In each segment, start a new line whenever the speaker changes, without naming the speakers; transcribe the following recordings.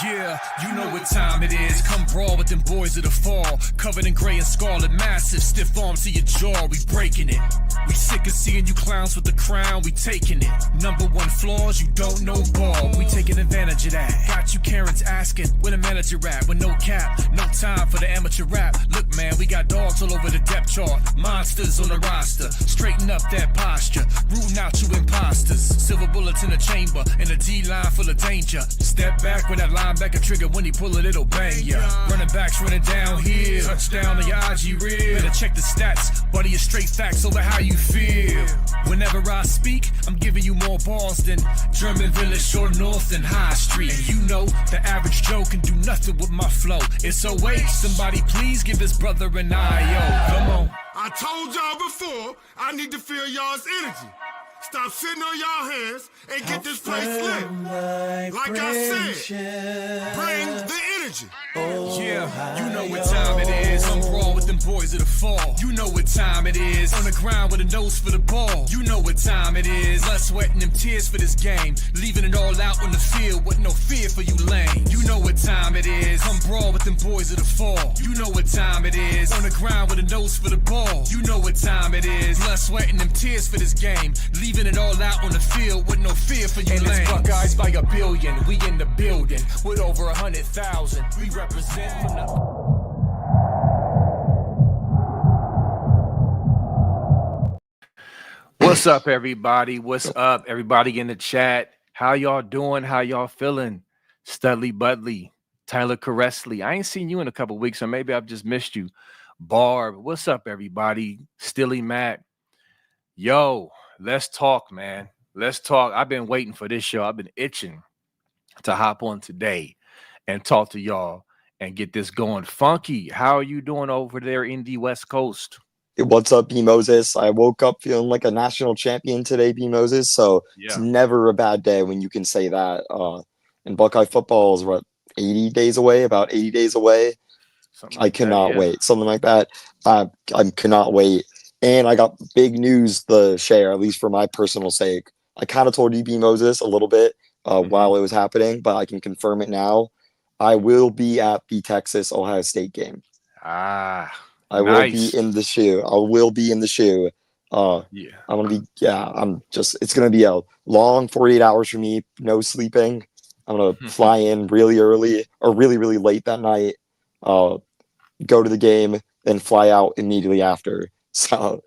Yeah, you know what time it is. Come brawl with them boys of the fall. Covered in gray and scarlet, massive, stiff arms to your jaw. We breaking it. We sick of seeing you clowns with the crown. We taking it. Number one flaws, you don't know ball. We taking advantage of that. Got you Karens asking where the manager at. With no cap, no time for the amateur rap. Look, man, we got dogs all over the depth chart. Monsters on the roster. Straighten up that posture. Rooting out you imposters. Silver bullets in the chamber. And a D-line full of danger. Step back with that linebacker trigger, when he pull it, it'll bang ya. Running backs running downhill, touchdown on your IG reel. Better check the stats, buddy, it's straight facts over how you feel. Whenever I speak, I'm giving you more balls than German Village, Short North, and High Street. And you know, the average Joe can do nothing with my flow. It's a waste, somebody please give his brother an I.O. Come on.
I told y'all before, I need to feel y'all's energy. Stop sitting on y'all hands and get this place lit. Like I said, bring the energy.
Yeah, you know what time it is. I'm raw with them boys of the fall. You know what time it is. On the ground with a nose for the ball. You know what time it is. Blood, sweat, and them tears for this game. Leaving it all out on the field with no fear for you lame. You know what time it is. I'm brawl with them boys of the fall. You know what time it is. On the ground with a nose for the ball. You know what time it is. Blood, sweat, and them tears for this game. Leaving it all out on the field with no fear for you lame. Buckeyes by a billion. We in the building with over 100,000. We represent from the... What's up, everybody? What's up, everybody in the chat? How y'all doing? How y'all feeling? Studley Budley, Tyler Caressley. I ain't seen you in a couple weeks, so maybe I've just missed you. Barb, what's up, everybody? Stilly Matt. Yo, let's talk, man. Let's talk. I've been waiting for this show. I've been itching to hop on today and talk to y'all and get this going. Funky, how are you doing over there in the West Coast?
What's up, B. Moses? I woke up feeling like a national champion today, B. Moses. So It's never a bad day when you can say that. And Buckeye football is what, 80 days away, about 80 days away. I cannot wait. Something like that. I cannot wait. And I got big news to share, at least for my personal sake. I kind of told you, B. Moses, a little bit while it was happening, but I can confirm it now. I will be at the Texas-Ohio State game. I will be in the shoe. I will be in the shoe. It's going to be a long 48 hours for me. No sleeping. I'm going to fly in really early or really, really late that night. Go to the game, then fly out immediately after. So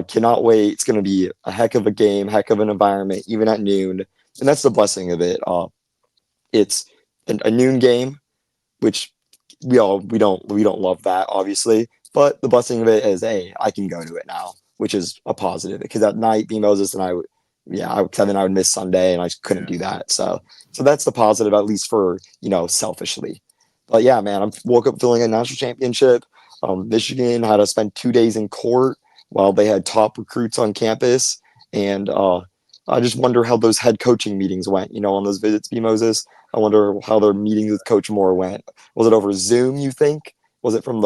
cannot wait. It's going to be a heck of a game, heck of an environment, even at noon. And that's the blessing of it. It's a noon game, which we don't love that, obviously. But the blessing of it is, hey, I can go to it now, which is a positive. Because at night, B. Moses and I would miss Sunday, and I couldn't do that. So that's the positive, at least for, selfishly. But yeah, man, I woke up feeling a national championship. Michigan had to spend 2 days in court while they had top recruits on campus. And I just wonder how those head coaching meetings went, on those visits, B. Moses. I wonder how their meetings with Coach Moore went. Was it over Zoom, you think? Was it from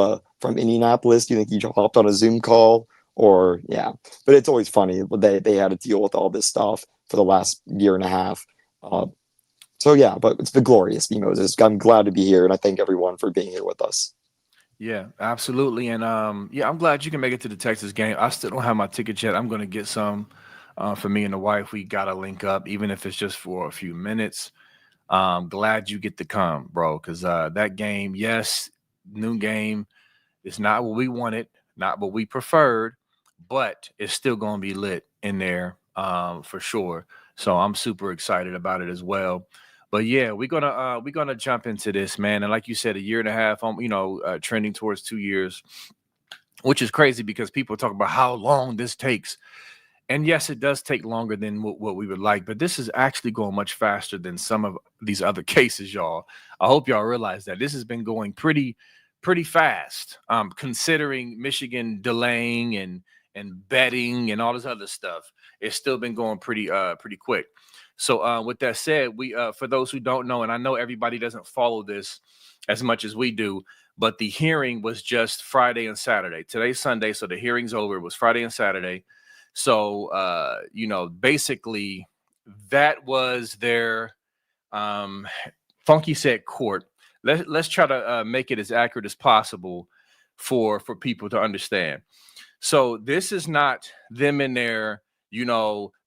Indianapolis? Do you think he hopped on a Zoom call? Or, yeah. But it's always funny. They had to deal with all this stuff for the last year and a half. So, yeah, but it's been glorious, B. Moses. I'm glad to be here, and I thank everyone for being here with us.
Yeah, absolutely. And, I'm glad you can make it to the Texas game. I still don't have my ticket yet. I'm going to get some for me and the wife. We got to link up, even if it's just for a few minutes. Glad you get to come, bro, because that game, yes, noon game is not what we wanted, not what we preferred, but it's still going to be lit in there for sure. So I'm super excited about it as well. But yeah, we're gonna jump into this, man. And like you said, a year and a half, trending towards 2 years, which is crazy because people talk about how long this takes. And yes, it does take longer than what we would like, but this is actually going much faster than some of these other cases, y'all. I hope y'all realize that this has been going pretty fast, considering Michigan delaying and betting and all this other stuff. It's still been going pretty quick. So with that said, we for those who don't know, and I know everybody doesn't follow this as much as we do, but the hearing was just Friday and Saturday. Today's Sunday, so the hearing's over. It was Friday and Saturday. So, basically that was their Funky said court. Let's try to make it as accurate as possible for people to understand. So this is not them in there,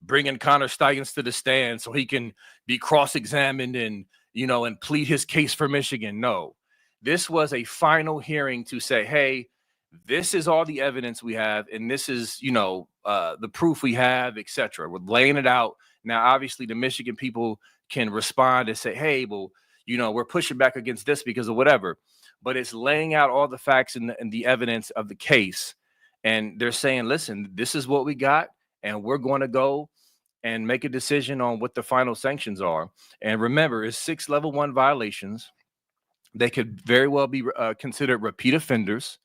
bringing Connor Steigens to the stand so he can be cross-examined and, and plead his case for Michigan. No, this was a final hearing to say, hey, this is all the evidence we have, and this is, the proof we have, etc. We're laying it out. Now, obviously, the Michigan people can respond and say, hey, well, we're pushing back against this because of whatever. But it's laying out all the facts and the evidence of the case. And they're saying, listen, this is what we got, and we're going to go and make a decision on what the final sanctions are. And remember, it's 6 level 1 violations. They could very well be considered repeat offenders.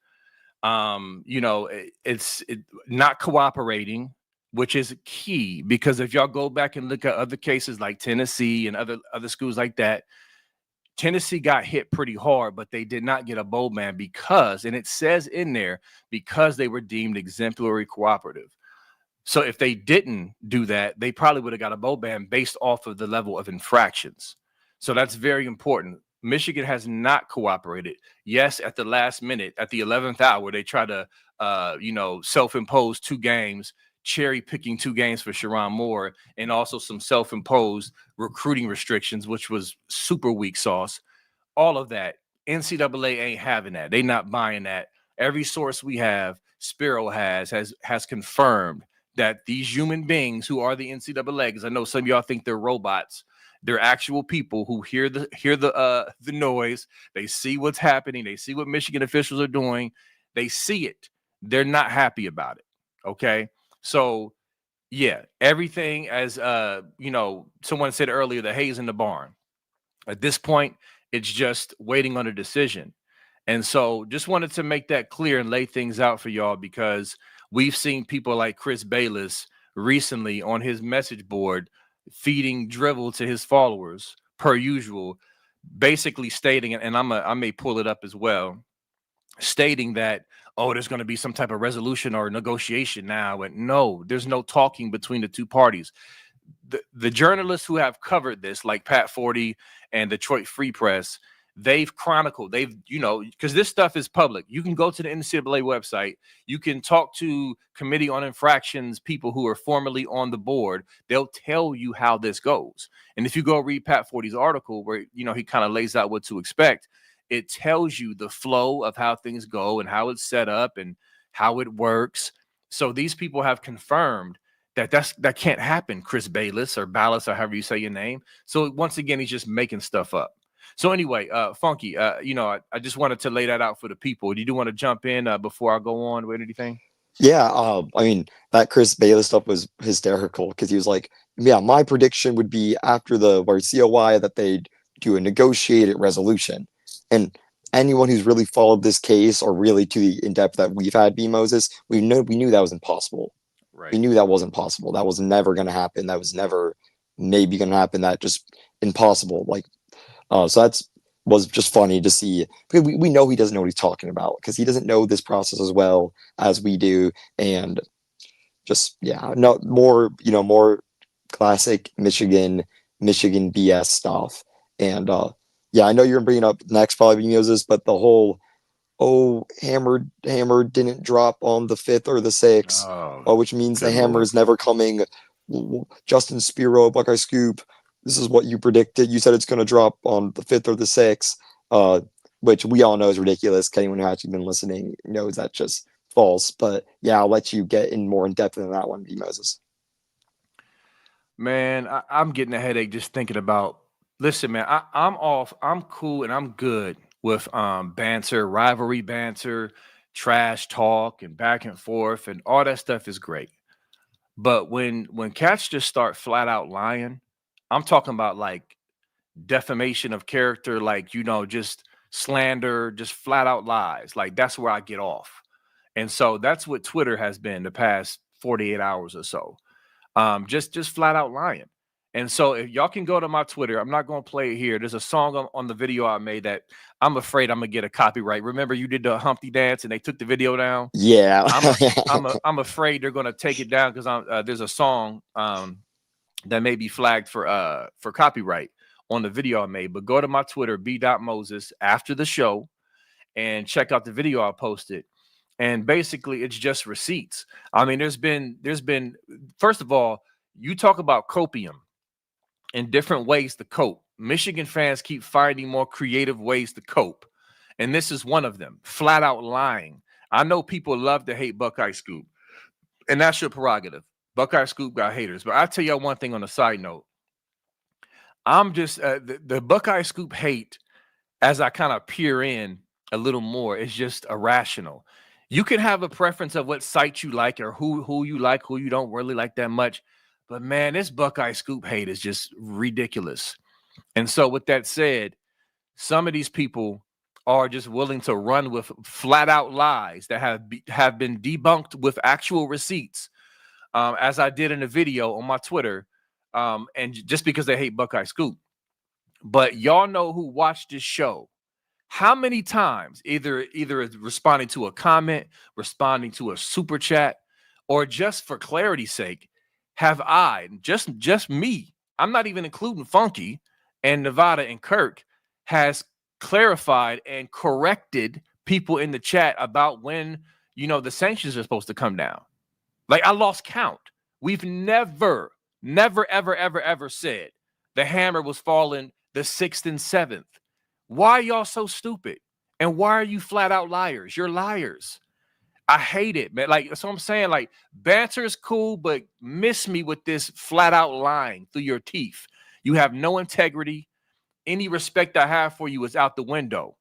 It's not cooperating, which is key, because if y'all go back and look at other cases like Tennessee and other schools like that, Tennessee got hit pretty hard, but they did not get a bowl ban because, and it says in there, because they were deemed exemplary cooperative. So if they didn't do that, they probably would have got a bowl ban based off of the level of infractions. So that's very important. Michigan has not cooperated. Yes, at the last minute, at the 11th hour, they try to, self-impose 2 games, cherry picking 2 games for Sharon Moore, and also some self-imposed recruiting restrictions, which was super weak sauce. All of that, NCAA ain't having that. They not buying that. Every source we have, Spiro has confirmed that these human beings who are the NCAA, because I know some of y'all think they're robots, they're actual people who hear the noise. They see what's happening. They see what Michigan officials are doing. They see it. They're not happy about it. Okay. So, yeah, everything, as someone said earlier, the hay's in the barn. At this point, it's just waiting on a decision. And so just wanted to make that clear and lay things out for y'all, because we've seen people like Chris Bayless recently on his message board feeding drivel to his followers per usual, basically stating, and I may pull it up as well, stating that, oh, there's going to be some type of resolution or negotiation now. And no, there's no talking between the 2 parties. The journalists who have covered this, like Pat Forty and Detroit Free Press, they've chronicled, because this stuff is public. You can go to the NCAA website. You can talk to Committee on Infractions people who are formerly on the board. They'll tell you how this goes. And if you go read Pat Forty's article where, he kind of lays out what to expect, it tells you the flow of how things go and how it's set up and how it works. So these people have confirmed that can't happen, Chris Bayless or Ballas or however you say your name. So once again, he's just making stuff up. So anyway, Funky, I just wanted to lay that out for the people. Do you want to jump in before I go on with anything?
Yeah, I mean, that Chris Bayless stuff was hysterical, because he was like, yeah, my prediction would be after the COI that they'd do a negotiated resolution. And anyone who's really followed this case, or really to the in-depth that we've had, B. Moses, we knew that was impossible.
Right.
We knew that wasn't possible. That was never going to happen. That was never maybe going to happen. That just impossible. So was just funny to see, because we know he doesn't know what he's talking about, because he doesn't know this process as well as we do. And just, yeah, no more, more classic Michigan BS stuff. And yeah, I know you're bringing up next probably Moses, but the whole, hammer didn't drop on the 5th or the 6th, which means the hammer is never coming. Justin Spiro, Buckeye Scoop, this is what you predicted. You said it's going to drop on the 5th or the 6th, which we all know is ridiculous. Anyone who has actually been listening knows that's just false. But yeah, I'll let you get in more in depth than that one, B. Moses.
Man, I'm getting a headache just thinking about. Listen, man, I'm cool and I'm good with banter, rivalry banter, trash talk, and back and forth, and all that stuff is great. But when cats just start flat out lying, I'm talking about like defamation of character, like, just slander, just flat out lies. Like, that's where I get off. And so that's what Twitter has been the past 48 hours or so. Just flat out lying. And so if y'all can go to my Twitter, I'm not going to play it here. There's a song on the video I made that I'm afraid I'm going to get a copyright. Remember you did the Humpty dance and they took the video down?
Yeah.
I'm afraid they're going to take it down because there's a song that may be flagged for copyright on the video I made, but go to my Twitter, b.moses, after the show and check out the video I posted. And basically it's just receipts. I mean, there's been, first of all, you talk about copium and different ways to cope. Michigan fans keep finding more creative ways to cope. And this is one of them, flat out lying. I know people love to hate Buckeye Scoop, and that's your prerogative. Buckeye Scoop got haters. But I'll tell you one thing on a side note. I'm just, the Buckeye Scoop hate, as I kind of peer in a little more, is just irrational. You can have a preference of what site you like or who you like, who you don't really like that much. But man, this Buckeye Scoop hate is just ridiculous. And so with that said, some of these people are just willing to run with flat out lies that have been debunked with actual receipts, as I did in a video on my Twitter, and just because they hate Buckeye Scoop. But y'all know who watched this show. How many times, either responding to a comment, responding to a super chat, or just for clarity's sake, have I, just me, I'm not even including Funky and Nevada and Kirk, has clarified and corrected people in the chat about when, the sanctions are supposed to come down. Like, I lost count. We've never, ever said the hammer was falling the 6th and 7th. Why are y'all so stupid? And why are you flat out liars? You're liars. I hate it, man. Like, so I'm saying, like, banter is cool, but miss me with this flat out lying through your teeth. You have no integrity. Any respect I have for you is out the window.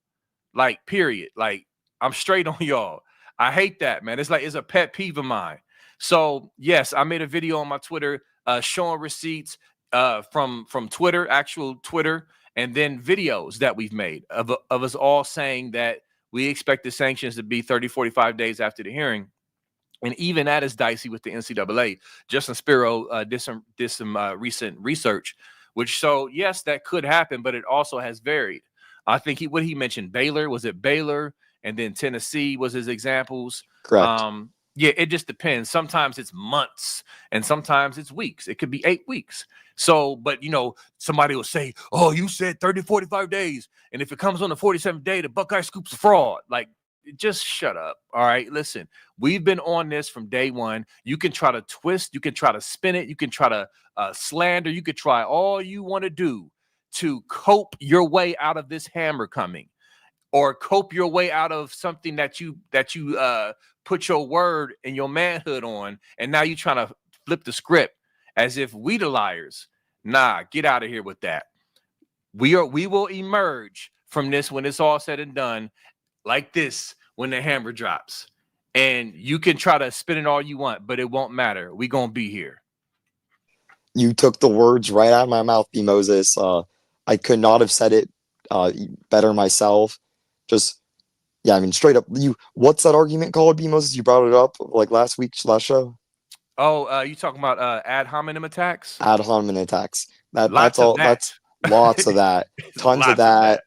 Like, period. Like, I'm straight on y'all. I hate that, man. It's a pet peeve of mine. So yes, I made a video on my Twitter showing receipts from Twitter, actual Twitter, and then videos that we've made of us all saying that we expect the sanctions to be 30, 45 days after the hearing. And even that is dicey with the NCAA. Justin Spiro did some recent research, which so yes, that could happen, but it also has varied. I think what he mentioned, Baylor, was it Baylor? And then Tennessee was his examples.
Correct.
Yeah, it just depends. Sometimes it's months and sometimes it's weeks. It could be 8 weeks. So, but somebody will say, oh, you said 30, 45 days. And if it comes on the 47th day, the Buckeye Scoop's fraud. Like, just shut up. All right. Listen, we've been on this from day one. You can try to twist, you can try to spin it, you can try to slander, you could try all you want to do to cope your way out of this hammer coming, or cope your way out of something that you put your word and your manhood on, and now you trying to flip the script as if we the liars. Nah, get out of here with that. We will emerge from this when it's all said and done, like this, when the hammer drops. And you can try to spin it all you want, but it won't matter. We gonna be here.
You took the words right out of my mouth, B. Moses. I could not have said it better myself. Just, yeah, I mean, straight up. What's that argument called, B. Moses? You brought it up like last show.
Oh, you talking about ad hominem attacks?
Ad hominem attacks.
That's all.
That's lots of that. Tons of that.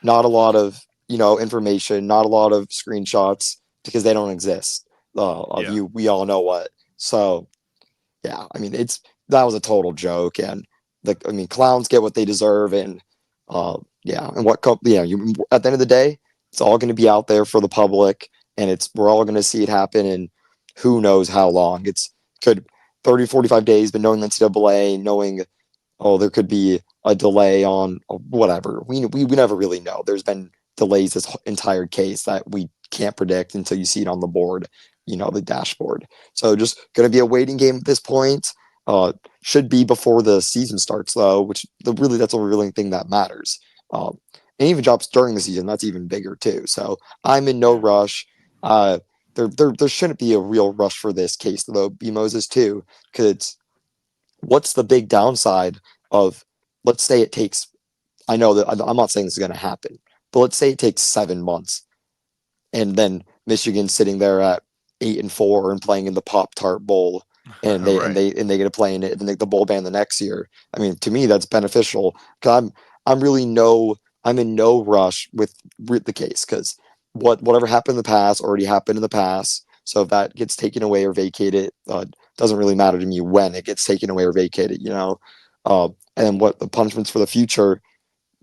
Not a lot of information. Not a lot of screenshots because they don't exist. We all know what. So, yeah, I mean, that was a total joke, and clowns get what they deserve, and and at the end of the day, it's all going to be out there for the public, and we're all going to see it happen, and who knows how long. Could 30, 45 days, but knowing the NCAA, knowing, there could be a delay on whatever. We never really know. There's been delays this entire case that we can't predict until you see it on the board, the dashboard. So just going to be a waiting game at this point. Should be before the season starts, though, which that's a revealing thing that matters. And even drops during the season, that's even bigger too. So I'm in no rush. There shouldn't be a real rush for this case, though, B. Moses, too, because what's the big downside of, let's say it takes, I know that I'm not saying this is going to happen, but let's say it takes 7 months, and then Michigan's sitting there at 8-4 and playing in the Pop-Tart Bowl, and they
Right.
and they get to play in it, and the bowl ban the next year. I mean, to me, that's beneficial because I'm in no rush with the case, because whatever happened in the past already happened in the past. So if that gets taken away or vacated, doesn't really matter to me when it gets taken away or vacated. and what the punishments for the future.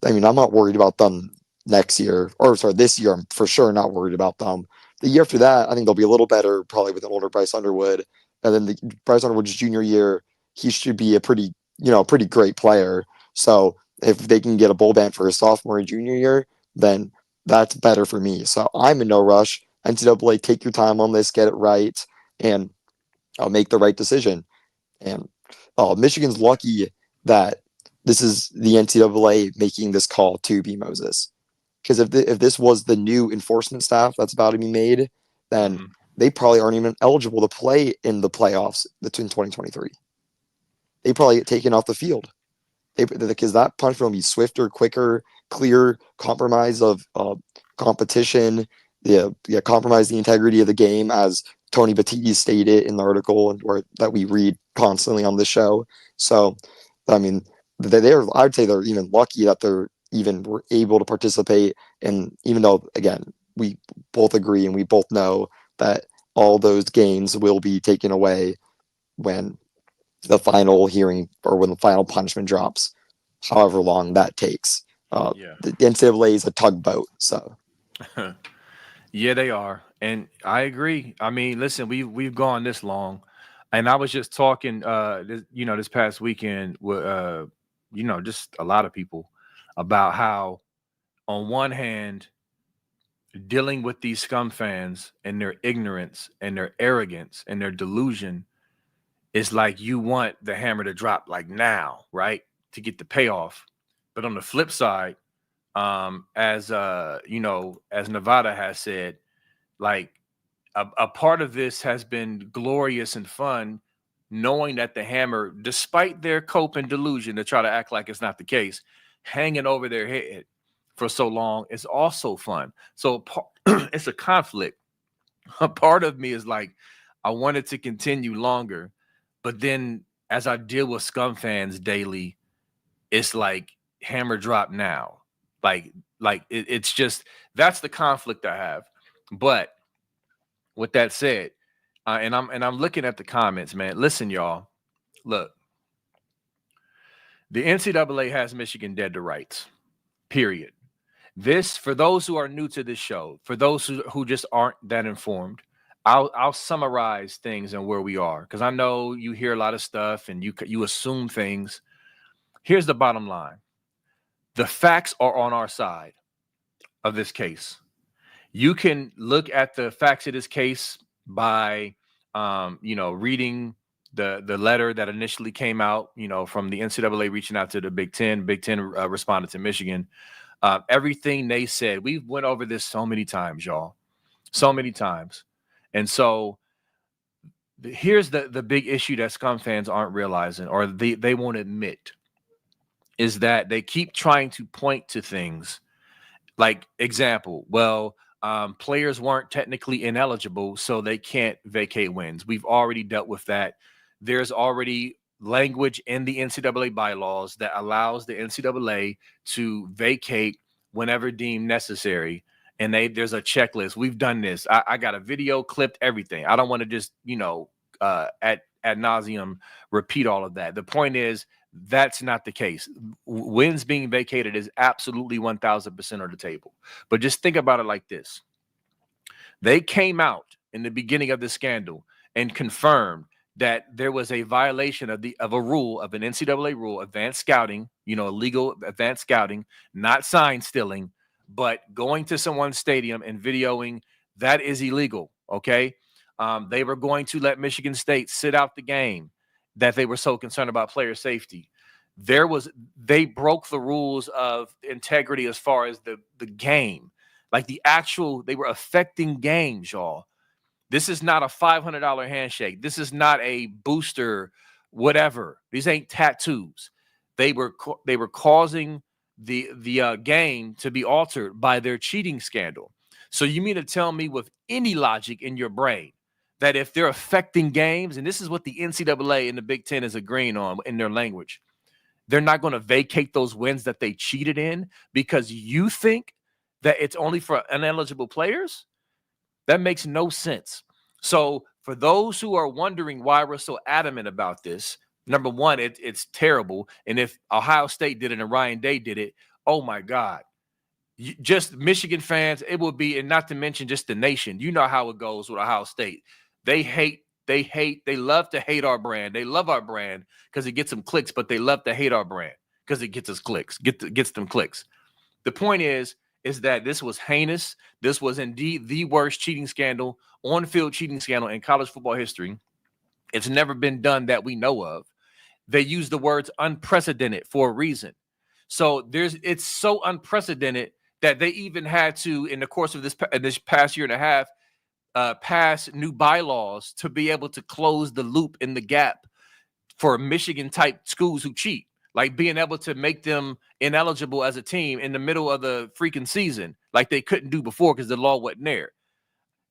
I mean, I'm not worried about them next year, or sorry, this year. I'm for sure not worried about them. The year after that, I think they'll be a little better, probably with an older Bryce Underwood. And then the Bryce Underwood's junior year, he should be a pretty great player. So if they can get a bowl ban for his sophomore and junior year, then that's better for me. So I'm in no rush. NCAA, take your time on this, get it right, and I'll make the right decision. And Michigan's lucky that this is the NCAA making this call to B. Moses. Because if this was the new enforcement staff that's about to be made, then they probably aren't even eligible to play in the playoffs in 2023. They probably get taken off the field. Because that punishment will be swifter, quicker, clear compromise of competition, compromise the integrity of the game, as Tony Batiste stated in the article that we read constantly on the show. So, I mean, I would say they're even lucky that they're even were able to participate. And even though, again, we both agree and we both know that all those games will be taken away when the final hearing or when the final punishment drops, however long that takes. The NCAA is a tugboat, so.
Yeah, they are, and I agree. I mean, listen, we've gone this long, and I was just talking, this past weekend with, just a lot of people about how, on one hand, dealing with these scum fans and their ignorance and their arrogance and their delusion is like you want the hammer to drop like now, right, to get the payoff. But on the flip side, as Nevada has said, like a part of this has been glorious and fun, knowing that the hammer, despite their cope and delusion to try to act like it's not the case, hanging over their head for so long is also fun. So it's a conflict. A part of me is like, I want it to continue longer, but then as I deal with scum fans daily, it's like hammer drop now. It's just, that's the conflict I have. But with that said, and I'm looking at the comments, man. Listen, y'all. Look, the NCAA has Michigan dead to rights. Period. This, for those who are new to this show, for those who just aren't that informed, I'll summarize things and where we are, because I know you hear a lot of stuff and you assume things. Here's the bottom line. The facts are on our side of this case. You can look at the facts of this case by, reading the letter that initially came out, from the NCAA reaching out to the Big Ten. Big Ten responded to Michigan. Everything they said, we've went over this so many times, y'all, so many times. And so here's the big issue that scum fans aren't realizing, or they won't admit, is that they keep trying to point to things like, example, players weren't technically ineligible, so they can't vacate wins. We've already dealt with that. There's already language in the NCAA bylaws that allows the NCAA to vacate whenever deemed necessary. And there's a checklist. We've done this. I got a video clipped, everything. I don't want to just, ad nauseum repeat all of that. The point is, that's not the case. Wins being vacated is absolutely 1,000% on the table. But just think about it like this. They came out in the beginning of the scandal and confirmed that there was a violation of a rule, of an NCAA rule, advanced scouting, illegal advanced scouting, not sign stealing, but going to someone's stadium and videoing, that is illegal. Okay. They were going to let Michigan State sit out the game that they were so concerned about player safety. They broke the rules of integrity as far as the game, like they were affecting games, y'all. This is not a $500 handshake. This is not a booster, whatever. These ain't tattoos. They were causing the game to be altered by their cheating scandal. So you mean to tell me, with any logic in your brain, that if they're affecting games, and this is what the NCAA and the Big Ten is agreeing on in their language, they're not going to vacate those wins that they cheated in because you think that it's only for ineligible players? That makes no sense. So for those who are wondering why we're so adamant about this, Number one, it's terrible. And if Ohio State did it and Ryan Day did it, oh my God. Just Michigan fans, it will be, and not to mention just the nation. You know how it goes with Ohio State. They love to hate our brand. They love our brand because it gets them clicks, but they love to hate our brand because it gets us clicks, gets them clicks. The point is that this was heinous. This was indeed the worst cheating scandal, on-field cheating scandal in college football history. It's never been done that we know of. They use the words unprecedented for a reason. So it's so unprecedented that they even had to, in the course of this past year and a half, pass new bylaws to be able to close the loop in the gap for Michigan type schools who cheat, like being able to make them ineligible as a team in the middle of the freaking season, like they couldn't do before because the law wasn't there.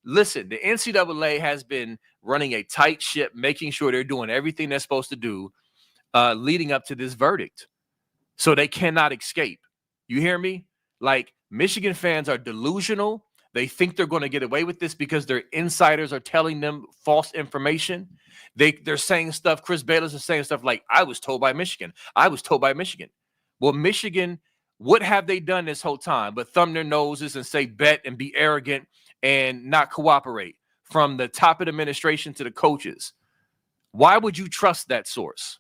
Listen, the NCAA has been running a tight ship, making sure they're doing everything they're supposed to do leading up to this verdict. So they cannot escape. You hear me? Like, Michigan fans are delusional. They think they're going to get away with this because their insiders are telling them false information. They're saying stuff. Chris Bayless is saying stuff like, I was told by Michigan. I was told by Michigan. Well, Michigan, what have they done this whole time but thumb their noses and say bet and be arrogant and not cooperate, from the top of the administration to the coaches? Why would you trust that source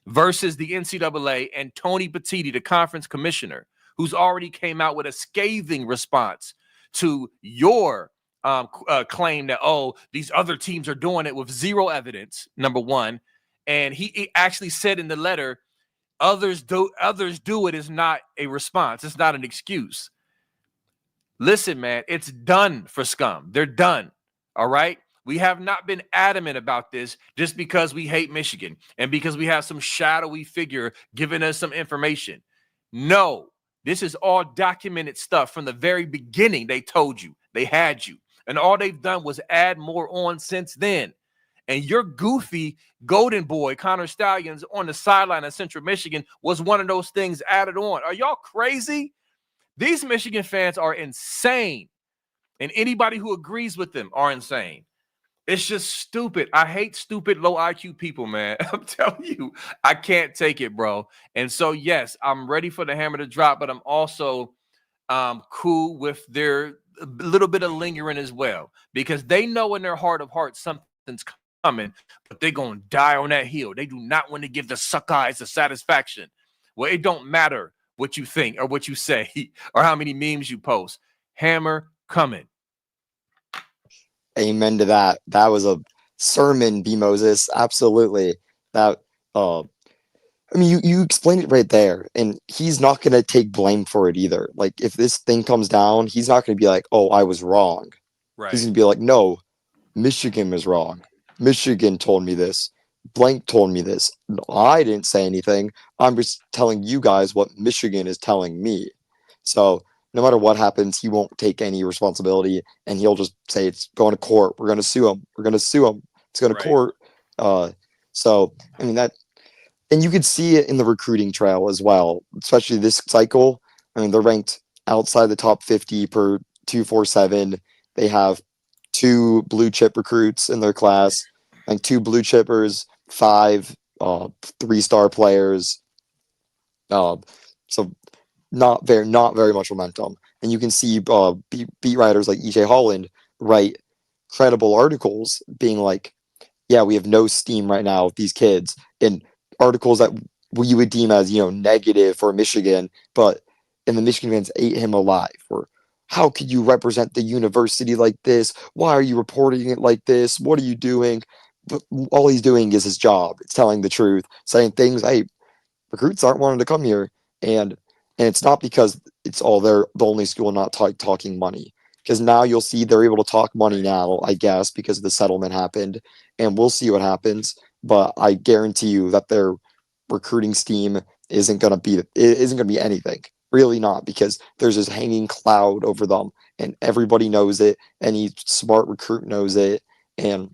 versus the NCAA and Tony Petitti, the conference commissioner, who's already came out with a scathing response to your claim that, oh, these other teams are doing it with zero evidence, number one. And he actually said in the letter, others do it is not a response. It's not an excuse. Listen, man, it's done for scum. They're done. All right. We have not been adamant about this just because we hate Michigan and because we have some shadowy figure giving us some information. No, this is all documented stuff from the very beginning. They told you, they had you, and all they've done was add more on since then. And your goofy golden boy, Connor Stallions, on the sideline of Central Michigan was one of those things added on. Are y'all crazy? These Michigan fans are insane. And anybody who agrees with them are insane. It's just stupid. I hate stupid, low IQ people, man. I'm telling you, I can't take it, bro. And so, yes, I'm ready for the hammer to drop, but I'm also cool with their little bit of lingering as well, because they know in their heart of hearts something's coming, but they're going to die on that hill. They do not want to give the suck eyes the satisfaction. Well, it don't matter what you think or what you say or how many memes you post. Hammer coming.
Amen to that. That was a sermon, B. Moses. Absolutely. That I mean, you explained it right there, and he's not going to take blame for it either. Like, if this thing comes down, he's not going to be like, oh, I was wrong.
Right.
He's going to be like, no, Michigan was wrong. Michigan told me this. Blank told me this. I didn't say anything. I'm just telling you guys what Michigan is telling me. So no matter what happens, he won't take any responsibility, and he'll just say it's going to court. We're going to sue him. We're going to sue him. It's going to court. So, I mean, that, and you could see it in the recruiting trail as well, especially this cycle. I mean, they're ranked outside the top 50 per 247. They have 2 blue chip recruits in their class, and 2 blue chippers, 5 3-star players. So not very much momentum. And you can see beat writers like EJ Holland write credible articles being like, yeah, we have no steam right now with these kids, and articles that we would deem as, negative for Michigan, and the Michigan fans ate him alive. Or, how could you represent the university like this? Why are you reporting it like this? What are you doing? But all he's doing is his job. It's telling the truth, saying things, hey, recruits aren't wanting to come here. And it's not because it's they're the only school not talking money. Because now you'll see they're able to talk money now, I guess, because the settlement happened. And we'll see what happens. But I guarantee you that their recruiting scheme isn't going to be anything. Really not, because there's this hanging cloud over them, and everybody knows it. Any smart recruit knows it, and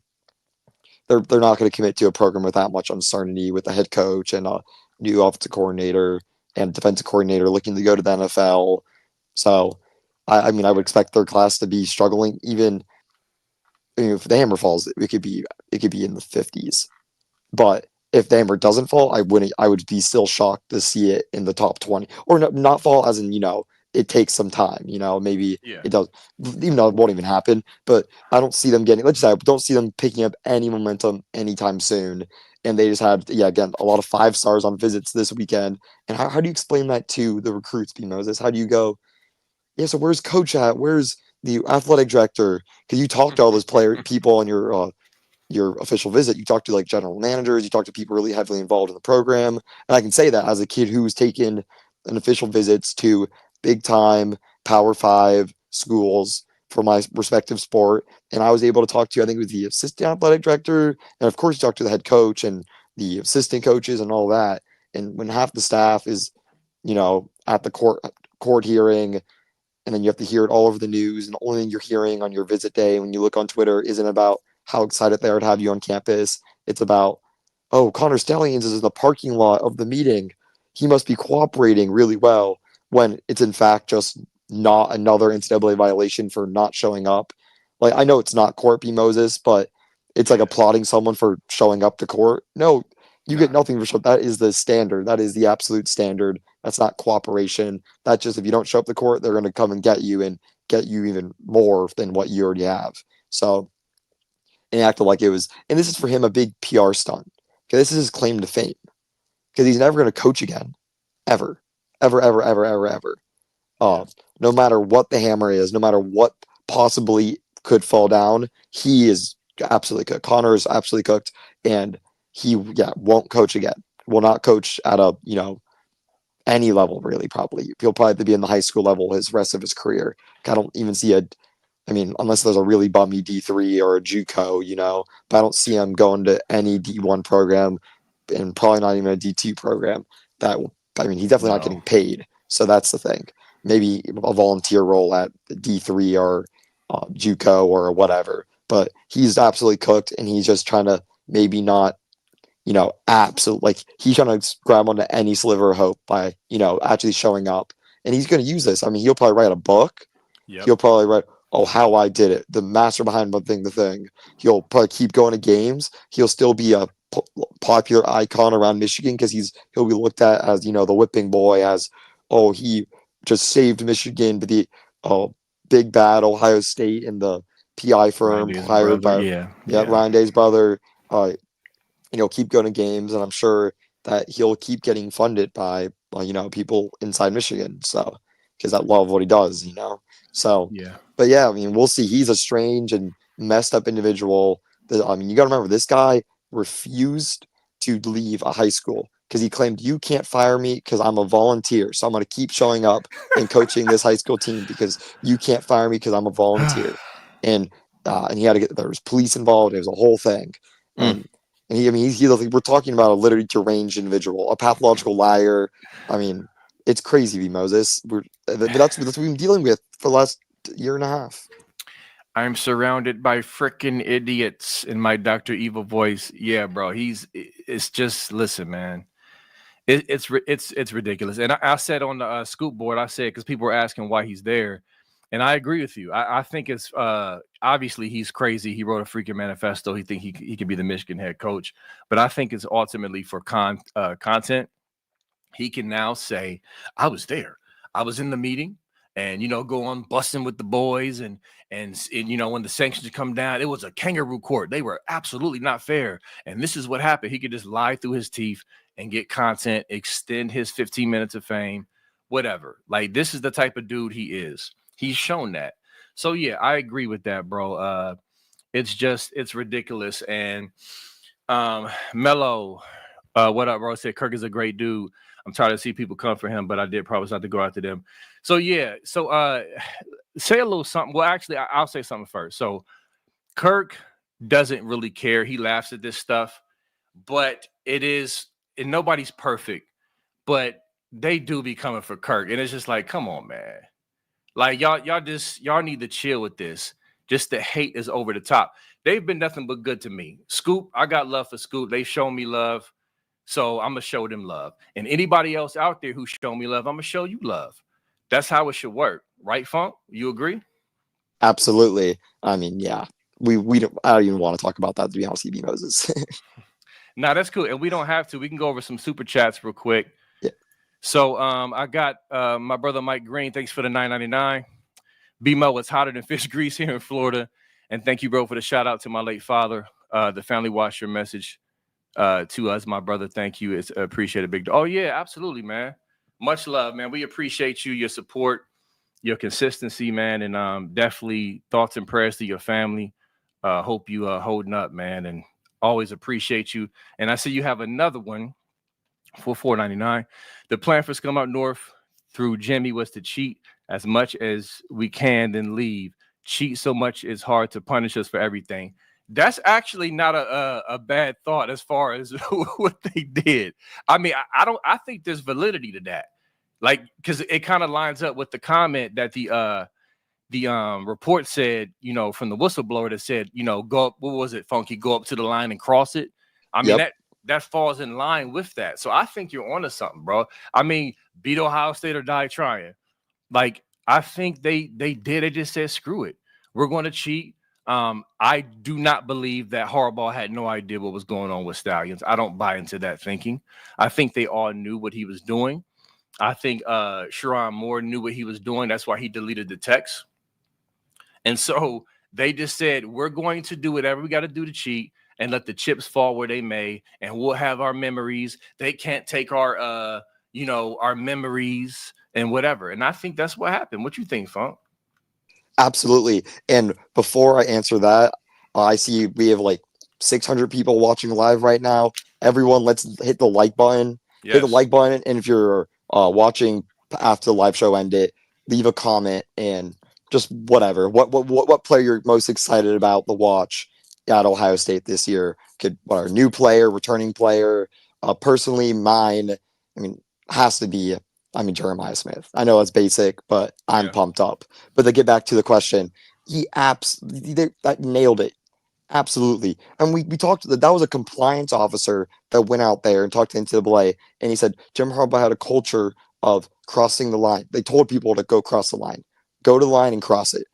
they're not going to commit to a program with that much uncertainty, with a head coach and a new offensive coordinator and defensive coordinator looking to go to the NFL. So, I mean, I would expect their class to be struggling. Even, if the hammer falls, it could be in the 50s. But if the hammer doesn't fall, I would be still shocked to see it in the top 20, or not fall as in, it takes some time, maybe
Yeah.
it does, even though it won't even happen. But I don't see them getting, let's say, I don't see them picking up any momentum anytime soon. And they just had, yeah, again, a lot of 5 stars on visits this weekend. And how do you explain that to the recruits, B. Moses? How do you go, yeah, so where's coach at? Where's the athletic director? Because you talk to all those people on your official visit. You talk to like general managers, you talk to people really heavily involved in the program. And I can say that as a kid who's taken an official visits to big time Power Five schools for my respective sport. And I was able to talk to, I think it was the assistant athletic director. And of course, you talk to the head coach and the assistant coaches and all that. And when half the staff is, at the court hearing, and then you have to hear it all over the news, and the only thing you're hearing on your visit day when you look on Twitter isn't about how excited they are to have you on campus. It's about, oh, Connor Stallions is in the parking lot of the meeting. He must be cooperating really well, when it's in fact just not another NCAA violation for not showing up. Like, I know it's not court, B. Moses, but it's like
Yeah.
applauding someone for showing up to court. No, you get
Nah.
nothing for show. That is the standard. That is the absolute standard. That's not cooperation. That's just, if you don't show up to court, they're going to come and get you, and get you even more than what you already have. So, and acted like it was, and this is for him a big PR stunt. Okay, this is his claim to fame, because he's never going to coach again, ever, ever, ever, ever, ever, ever.
Yeah.
No matter what the hammer is, no matter what possibly could fall down, he is absolutely cooked. Connor is absolutely cooked, and he, yeah, won't coach again. Will not coach at a, any level, really. Probably he'll probably be in the high school level his rest of his career. I don't even see I mean, unless there's a really bummy D3 or a JUCO, but I don't see him going to any D1 program, and probably not even a D2 program. I mean, he's definitely not
No.
getting paid. So that's the thing. Maybe a volunteer role at D3 or JUCO or whatever. But he's absolutely cooked, and he's just trying to maybe not, absolute, like, he's trying to grab onto any sliver of hope by, actually showing up. And he's going to use this. I mean, he'll probably write a book.
Yep.
He'll probably write, oh, how I did it, the master behind the thing. He'll probably keep going to games. He'll still be a popular icon around Michigan, because he'll be looked at as, the whipping boy, as, oh, he just saved Michigan to the big bad Ohio State in the PI
Ryan
firm
Day's
hired
brother.
by,
Yeah.
yeah,
Yeah.
Ryan Day's brother. Keep going to games, and I'm sure that he'll keep getting funded by, people inside Michigan. So, because I love what he does. So,
Yeah.
but yeah, I mean, we'll see. He's a strange and messed up individual. I mean, you got to remember, this guy refused to leave a high school because he claimed, you can't fire me because I'm a volunteer. So I'm going to keep showing up and coaching this high school team, because you can't fire me because I'm a volunteer. And he had to get, there was police involved. It was a whole thing.
Mm.
And I mean, we're talking about a literally deranged individual, a pathological liar. I mean, it's crazy, B. Moses. But that's what we've been dealing with for the last year and a half.
I'm surrounded by freaking idiots in my Dr. Evil voice. Yeah, bro. It's just, listen, man. It's ridiculous. And I said on the scoop board, I said, because people were asking why he's there. And I agree with you. I think it's obviously he's crazy. He wrote a freaking manifesto. He think he could be the Michigan head coach. But I think it's ultimately for content. He can now say, I was there. I was in the meeting, and go on busting with the boys, and when the sanctions come down, it was a kangaroo court. They were absolutely not fair. And this is what happened. He could just lie through his teeth and get content, extend his 15 minutes of fame, whatever. Like, this is the type of dude he is. He's shown that. So yeah, I agree with that, bro. It's ridiculous. And Mello, what up, bro? Said Kirk is a great dude. I'm trying to see people come for him, but I did promise not to go after them. So yeah, say a little something. Well, actually, I'll say something first. So Kirk doesn't really care. He laughs at this stuff, but and nobody's perfect, but they do be coming for Kirk, and it's just like, come on, man. Like, y'all need to chill with this. Just the hate is over the top. They've been nothing but good to me. Scoop, I got love for Scoop. They show me love. So I'm going to show them love. And anybody else out there who show me love, I'm going to show you love. That's how it should work. Right, Funk? You agree?
Absolutely. I mean, yeah, we don't. I don't even want to talk about that, to be honest with you, Moses.
Nah, that's cool. And we don't have to. We can go over some super chats real quick.
Yeah.
So I got my brother Mike Green. Thanks for the $9.99. B-Mo, it's hotter than fish grease here in Florida. And thank you, bro, for the shout out to my late father. The family watched your message to us, my brother. Thank you. It's appreciated, big. Oh, yeah, absolutely, man. Much love, man. We appreciate you, your support, your consistency, man. And definitely thoughts and prayers to your family. Hope you holding up, man. And always appreciate you. And I see you have another one for $4.99. The plan for Scum Up North through Jimmy was to cheat as much as we can, then leave. Cheat so much it's hard to punish us for everything. That's actually not a bad thought as far as what they did. I mean, I think there's validity to that. Like, because it kind of lines up with the comment that the report said, you know, from the whistleblower that said, you know, go up, what was it, Funky? Go up to the line and cross it. I mean, that falls in line with that. So I think you're onto something, bro. I mean, beat Ohio State or die trying. Like, I think they did. They just said, screw it. We're going to cheat. I do not believe that Harbaugh had no idea what was going on with Stallions. I don't buy into that thinking. I think they all knew what he was doing. I think Sharon Moore knew what he was doing. That's why he deleted the text. And so they just said, we're going to do whatever we got to do to cheat and let the chips fall where they may. And we'll have our memories. They can't take our, our memories and whatever. And I think that's what happened. What you think, Funk?
Absolutely. And before I answer that, I see we have like 600 people watching live right now. Everyone, let's hit the like button.
Yes.
Hit the like button. And if you're watching after the live show ended, leave a comment and just whatever. What player you're most excited about to watch at Ohio State this year? Could what a new player, returning player. Personally, mine, I mean, has to be. I mean, Jeremiah Smith. I know it's basic, but I'm pumped up. But to get back to the question, that nailed it. Absolutely. And we talked that was a compliance officer that went out there and talked to NCAA, and he said Jim Harbaugh had a culture of crossing the line. They told people to go cross the line. Go to the line and cross it.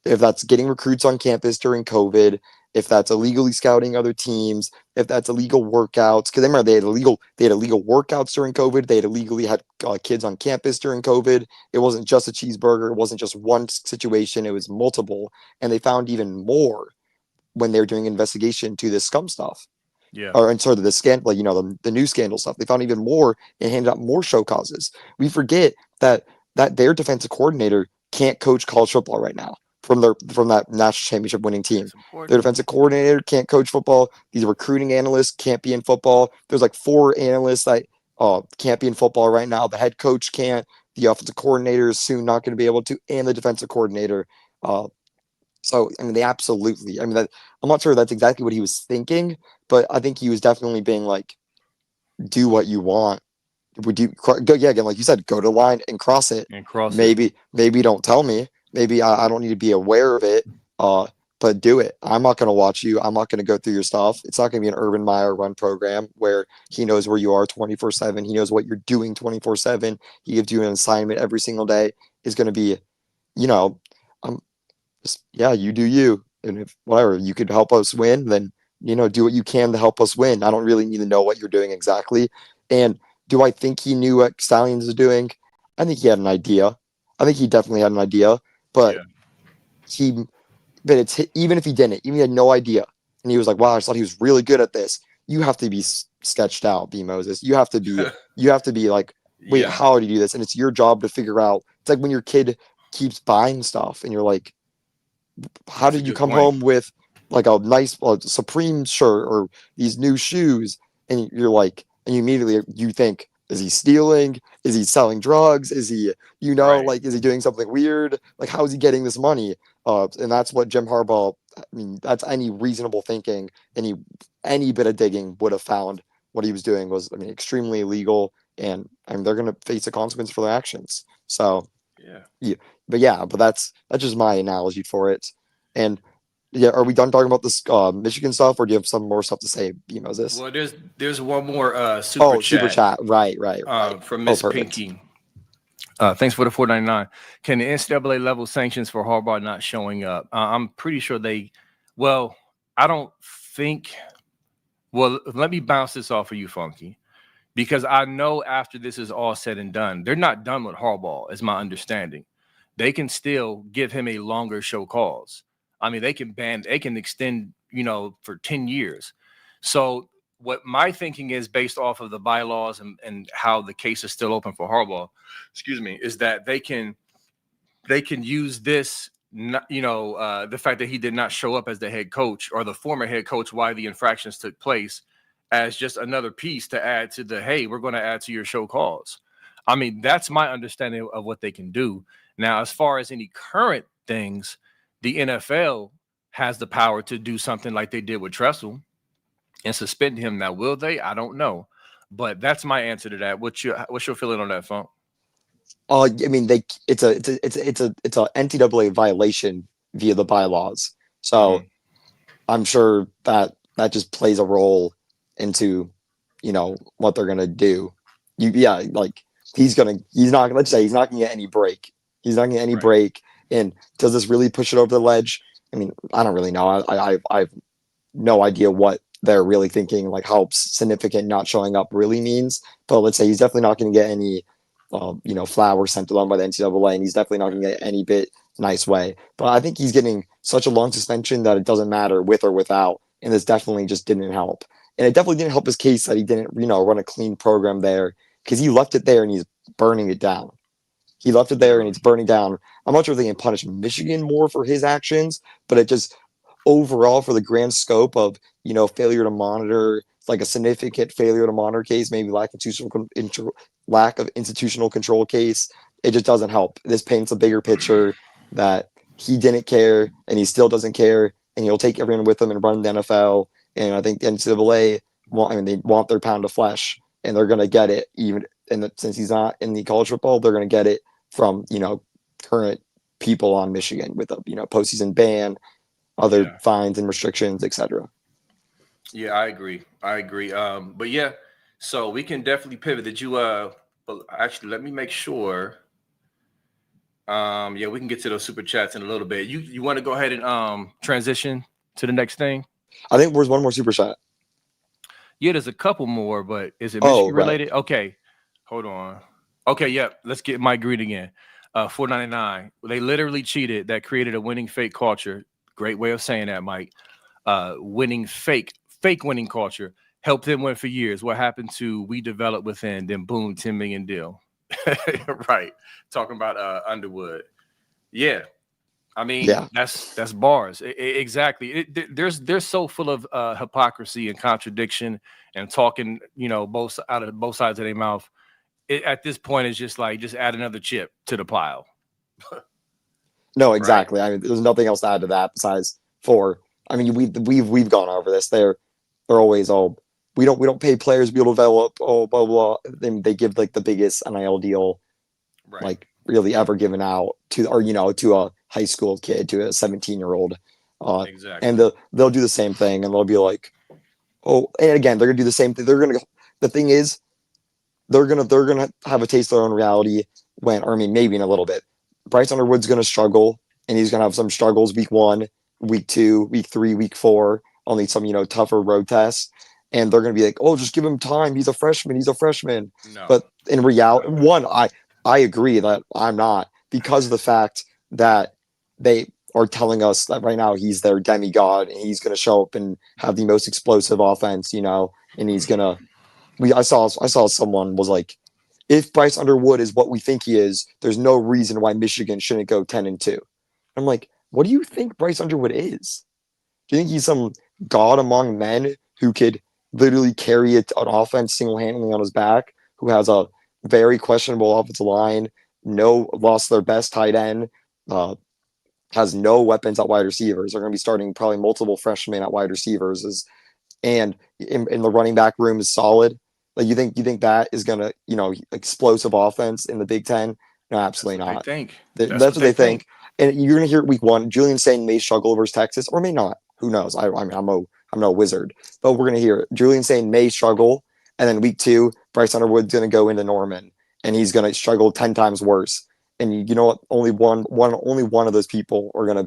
If that's getting recruits on campus during COVID, if that's illegally scouting other teams, if that's illegal workouts, because remember they had illegal workouts during COVID. They had illegally had kids on campus during COVID. It wasn't just a cheeseburger. It wasn't just one situation. It was multiple, and they found even more when they were doing investigation to this scum stuff.
Yeah.
Or and sort of the scandal, the new scandal stuff. They found even more and handed out more show causes. We forget that their defensive coordinator can't coach college football right now from that national championship winning team. Their defensive coordinator can't coach football. These recruiting analysts can't be in football. There's like 4 analysts that can't be in football right now. The head coach can't. The offensive coordinator is soon not going to be able to, and the defensive coordinator. So I mean, they absolutely. I mean, I'm not sure that's exactly what he was thinking, but I think he was definitely being like, "Do what you want." Again, like you said, go to the line and cross it. Maybe don't tell me. Maybe I don't need to be aware of it. But do it. I'm not going to watch you. I'm not going to go through your stuff. It's not going to be an Urban Meyer run program where he knows where you are 24/7. He knows what you're doing 24/7. He gives you an assignment every single day. Is going to be, you do you. And if whatever you could help us win, then do what you can to help us win. I don't really need to know what you're doing exactly. And do I think he knew what Stallions was doing? I think he had an idea. I think he definitely had an idea, but even if he didn't, even he had no idea, and he was like, "Wow, I just thought he was really good at this." You have to be sketched out, B. Moses. You have to be like, "Wait, how do you do this?" And it's your job to figure out. It's like when your kid keeps buying stuff, and you're like, "How did you come home with like a nice Supreme shirt or these new shoes?" And you're like, and you immediately think, is he stealing? Is he selling drugs? Is he, like, is he doing something weird? Like, how is he getting this money? And that's what Jim Harbaugh, I mean, that's any reasonable thinking, any bit of digging would have found what he was doing was, I mean, extremely illegal, and they're going to face a consequence for their actions. So, but that's just my analogy for it. And are we done talking about this Michigan stuff, or do you have some more stuff to say, Moses?
Well, there's one more super chat.
Right.
From Miss Pinky. Thanks for the $4.99. Can the NCAA level sanctions for Harbaugh not showing up? I'm pretty sure I don't think. Well, let me bounce this off of you, Funky, because I know after this is all said and done, they're not done with Harbaugh, is my understanding. They can still give him a longer show cause. I mean, they can extend, for 10 years. So what my thinking is based off of the bylaws and how the case is still open for Harbaugh, is that they can use this, the fact that he did not show up as the head coach or the former head coach while the infractions took place as just another piece to add to hey, we're going to add to your show cause. I mean, that's my understanding of what they can do. Now, as far as any current things, the NFL has the power to do something like they did with Tressel and suspend him. Now, will they? I don't know. But that's my answer to that. What's your feeling on that, Funk?
I mean, it's a NCAA violation via the bylaws. So I'm sure that just plays a role into, what they're gonna do. He's not gonna get any break. He's not gonna get any break. And does this really push it over the ledge? I mean, I don't really know. I have no idea what they're really thinking, like how significant not showing up really means. But let's say he's definitely not going to get any, flowers sent to them by the NCAA, and he's definitely not going to get any bit nice way. But I think he's getting such a long suspension that it doesn't matter with or without, and this definitely just didn't help. And it definitely didn't help his case that he didn't, run a clean program there, because he left it there and he's burning it down. He left it there and it's burning down. I'm not sure if they can punish Michigan more for his actions, but it just overall for the grand scope of, failure to monitor, like a significant failure to monitor case, maybe lack of institutional control case, it just doesn't help. This paints a bigger picture that he didn't care and he still doesn't care, and he'll take everyone with him and run the NFL. And I think the NCAA they want their pound of flesh, and they're going to get it since he's not in the college football, they're going to get it from, current people on Michigan with a, postseason ban, other fines and restrictions, etc.
Yeah, I agree. But yeah, so we can definitely pivot. Did you but actually let me make sure. Yeah, we can get to those super chats in a little bit. You want to go ahead and transition to the next thing?
I think there's one more super chat.
Yeah, there's a couple more, but is it Michigan related? Okay. Hold on. Okay, yeah, let's get Mike Green again. 499. They literally cheated. That created a winning fake culture. Great way of saying that, Mike. Winning fake winning culture helped them win for years. What happened to we developed within, then boom, 10 million deal. Right. Talking about Underwood. Yeah. I mean, that's bars. Exactly. They're so full of hypocrisy and contradiction and talking, both sides of their mouth. At this point, it's just add another chip to the pile.
No, exactly. Right. I mean, there's nothing else to add to that besides we've gone over this. They're always we don't pay players to be able to develop. Blah blah. They give the biggest NIL deal, really ever given out to a high school kid, to a 17-year-old. Exactly. And they'll do the same thing, and they'll be like, and again, they're gonna do the same thing. The thing is, they're gonna have a taste of their own reality maybe in a little bit. Bryce Underwood's gonna struggle, and he's gonna have some struggles week 1, week 2, week 3, week 4, only some tougher road tests, and they're gonna be like, oh, just give him time. He's a freshman. No. But in reality, I agree that I'm not, because of the fact that they are telling us that right now he's their demigod and he's gonna show up and have the most explosive offense, and he's gonna. I saw someone was like, if Bryce Underwood is what we think he is, there's no reason why Michigan shouldn't go 10-2. I'm like, what do you think Bryce Underwood is? Do you think he's some god among men who could literally carry an offense single-handedly on his back, who has a very questionable offensive line, lost their best tight end, has no weapons at wide receivers? They're going to be starting probably multiple freshmen at wide receivers, and in the running back room is solid. You think that is gonna, explosive offense in the Big Ten? No, absolutely not. That's what they think. And you're gonna hear it week 1. Julian saying may struggle versus Texas, or may not. Who knows? I'm no wizard, but we're gonna hear it. Julian saying may struggle, and then week 2, Bryce Underwood's gonna go into Norman, and he's gonna struggle 10 times worse. And you know what? Only one of those people are gonna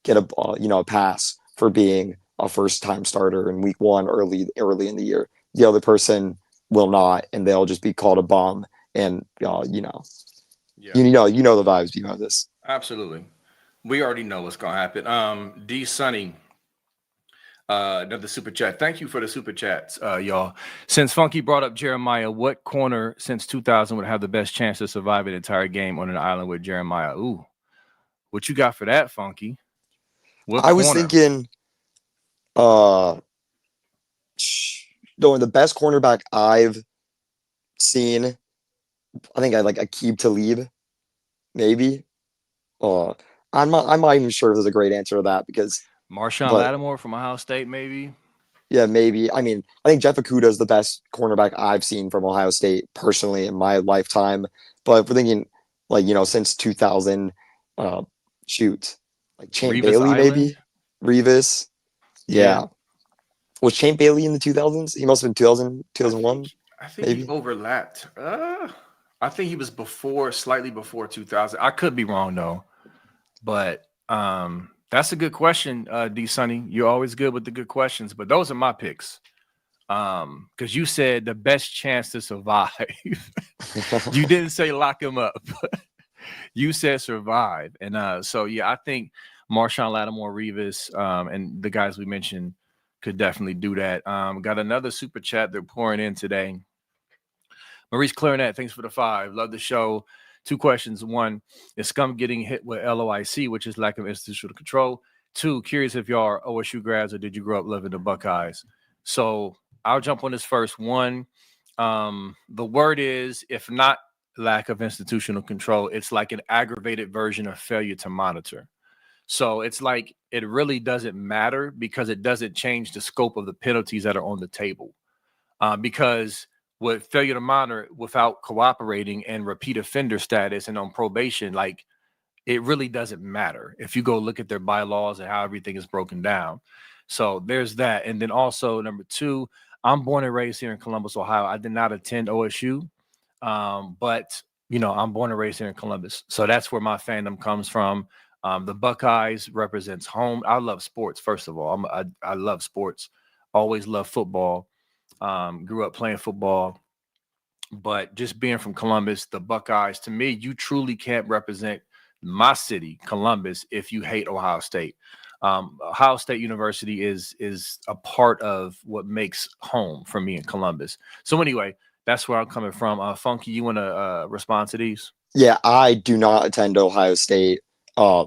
get a pass for being a first-time starter in week 1 early in the year. The other person will not, and they'll just be called a bum. And
Yeah,
you know the vibes behind this.
absolutely. We already know what's gonna happen. D Sunny, another super chat. Thank you for the super chats, y'all. Since Funky brought up Jeremiah, what corner since 2000 would have the best chance to survive an entire game on an island with Jeremiah? Ooh, what you got for that, Funky? What
I was
corner?
thinking, uh, the best cornerback I've seen, I think I like Aqib Talib, maybe. Uh, I'm not even sure if there's a great answer to that
Marshawn
but
Lattimore from Ohio State, maybe.
yeah, maybe. I mean, I think Jeff Okudah is the best cornerback I've seen from Ohio State personally in my lifetime. But if we're thinking since 2000, uh, shoot, like Champ
Revis
Bailey, maybe
Island.
Revis.
Yeah,
Yeah. Was Champ Bailey in the 2000s? He must have been 2000,
I think
2001,
I think he
maybe.
overlapped. I think he was slightly before 2000. I could be wrong though, but that's a good question, D Sunny. You're always good with the good questions, but those are my picks. Because you said the best chance to survive. You didn't say lock him up. You said survive, and so yeah, I think Marshawn Lattimore, Revis, and the guys we mentioned could definitely do that. Got another super chat they're pouring in today. Maurice Clarinet, thanks for the 5. Love the show. 2 questions. 1, is Scum getting hit with LOIC, which is lack of institutional control? 2, curious if y'all are OSU grads or did you grow up loving the Buckeyes? So I'll jump on this first. 1, the word is, if not lack of institutional control, it's like an aggravated version of failure to monitor. So it's like it really doesn't matter because it doesn't change the scope of the penalties that are on the table. Because with failure to monitor without cooperating and repeat offender status and on probation, like it really doesn't matter if you go look at their bylaws and how everything is broken down. So there's that. And then also number 2, I'm born and raised here in Columbus, Ohio. I did not attend OSU, but I'm born and raised here in Columbus. So that's where my fandom comes from. The Buckeyes represents home. I love sports, first of all. I love sports. Always love football. Grew up playing football, but just being from Columbus, the Buckeyes, to me, you truly can't represent my city, Columbus, if you hate Ohio State. Ohio State University is a part of what makes home for me in Columbus. So anyway, that's where I'm coming from. Funky, you want to respond to these?
Yeah, I do not attend Ohio State. Uh,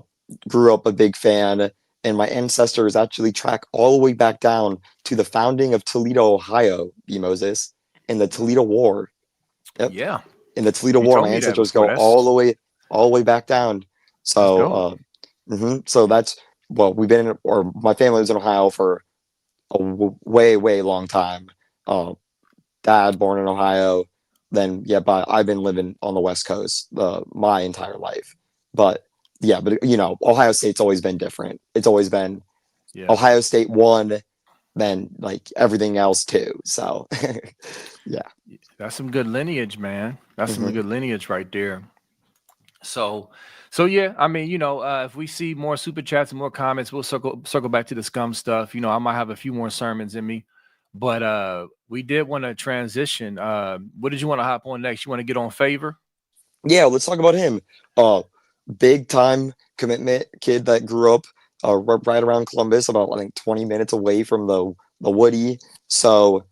Grew up a big fan, and my ancestors actually track all the way back down to the founding of Toledo, Ohio, B. Moses, in the Toledo War. Yep.
Yeah,
In the Toledo
you
War,
told
my
me that
ancestors
before.
go
That's
all the way back down. So,
dope.
so that's we've been in, or my family was in Ohio for a way long time. Dad born in Ohio, then yeah, but I've been living on the West Coast my entire life. But yeah, but Ohio State's always been different. It's always been
Yeah,
Ohio State won, then like everything else too. So yeah.
that's some good lineage, man. That's some
hmm
good lineage right there. So yeah, I mean, if we see more super chats and more comments, we'll circle back to the scum stuff. I might have a few more sermons in me, but we did want to transition. What did you want to hop on next? You want to get on Favor?
Yeah, let's talk about him. Uh, Big time commitment kid that grew up right around Columbus, about I think 20 minutes away from the Woody. So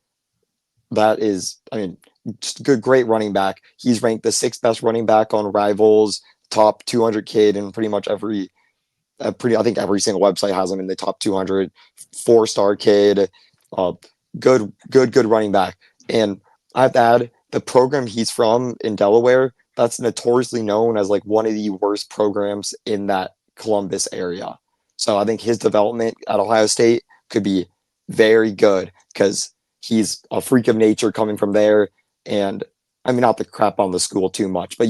that is, I mean, just great running back. He's ranked the 6th best running back on Rivals, top 200 kid in pretty much I think every single website has him in the top 200. 4-star kid, uh, good running back. And I have to add, the program he's from in Delaware, that's notoriously known as like one of the worst programs in that Columbus area. So I think his development at Ohio State could be very good because he's a freak of nature coming from there. And I mean, not to crap on the school too much, but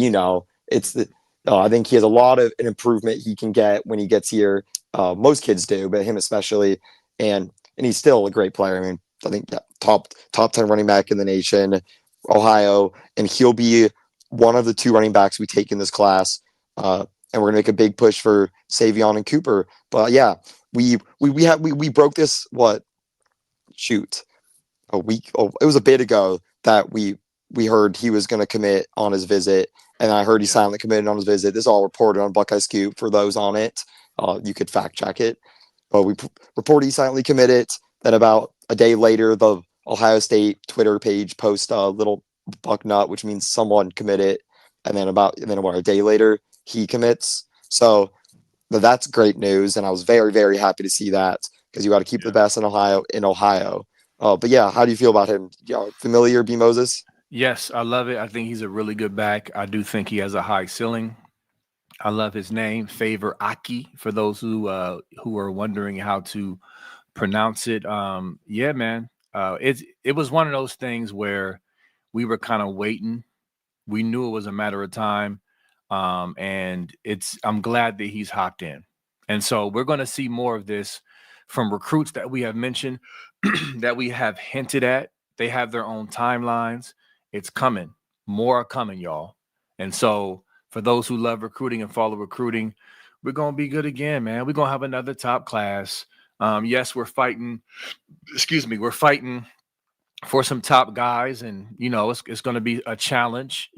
it's the I think he has a lot of an improvement he can get when he gets here. Most kids do, but him especially. And he's still a great player. I mean, I think top 10 running back in the nation, Ohio, and he'll be one of the 2 running backs we take in this class. And we're gonna make a big push for Savion and Cooper. But yeah, we broke this shoot a week. Oh, it was a bit ago that we heard he was going to commit on his visit, and I heard he silently committed on his visit. This is all reported on Buckeye Scoop for those on it. You could fact check it. But we reported he silently committed. Then about a day later, the Ohio State Twitter page post a little buck nut, which means someone committed. And then about a day later, he commits. So that's great news, and I was very, very happy to see that because you got to keep the best in Ohio. But yeah, how do you feel about him? Familiar, B. Moses?
Yes, I love it. I think he's a really good back. I do think he has a high ceiling. I love his name, Favor Aki, for those who are wondering how to pronounce it. Yeah, man. It was one of those things where we were kind of waiting. We knew it was a matter of time. And I'm glad that he's hopped in. And so we're going to see more of this from recruits that we have mentioned, that we have hinted at. They have their own timelines. It's coming. More are coming, y'all. And so for those who love recruiting and follow recruiting, we're going to be good again, man. We're going to have another top class. Yes, we're fighting. We're fighting for some top guys, and it's going to be a challenge,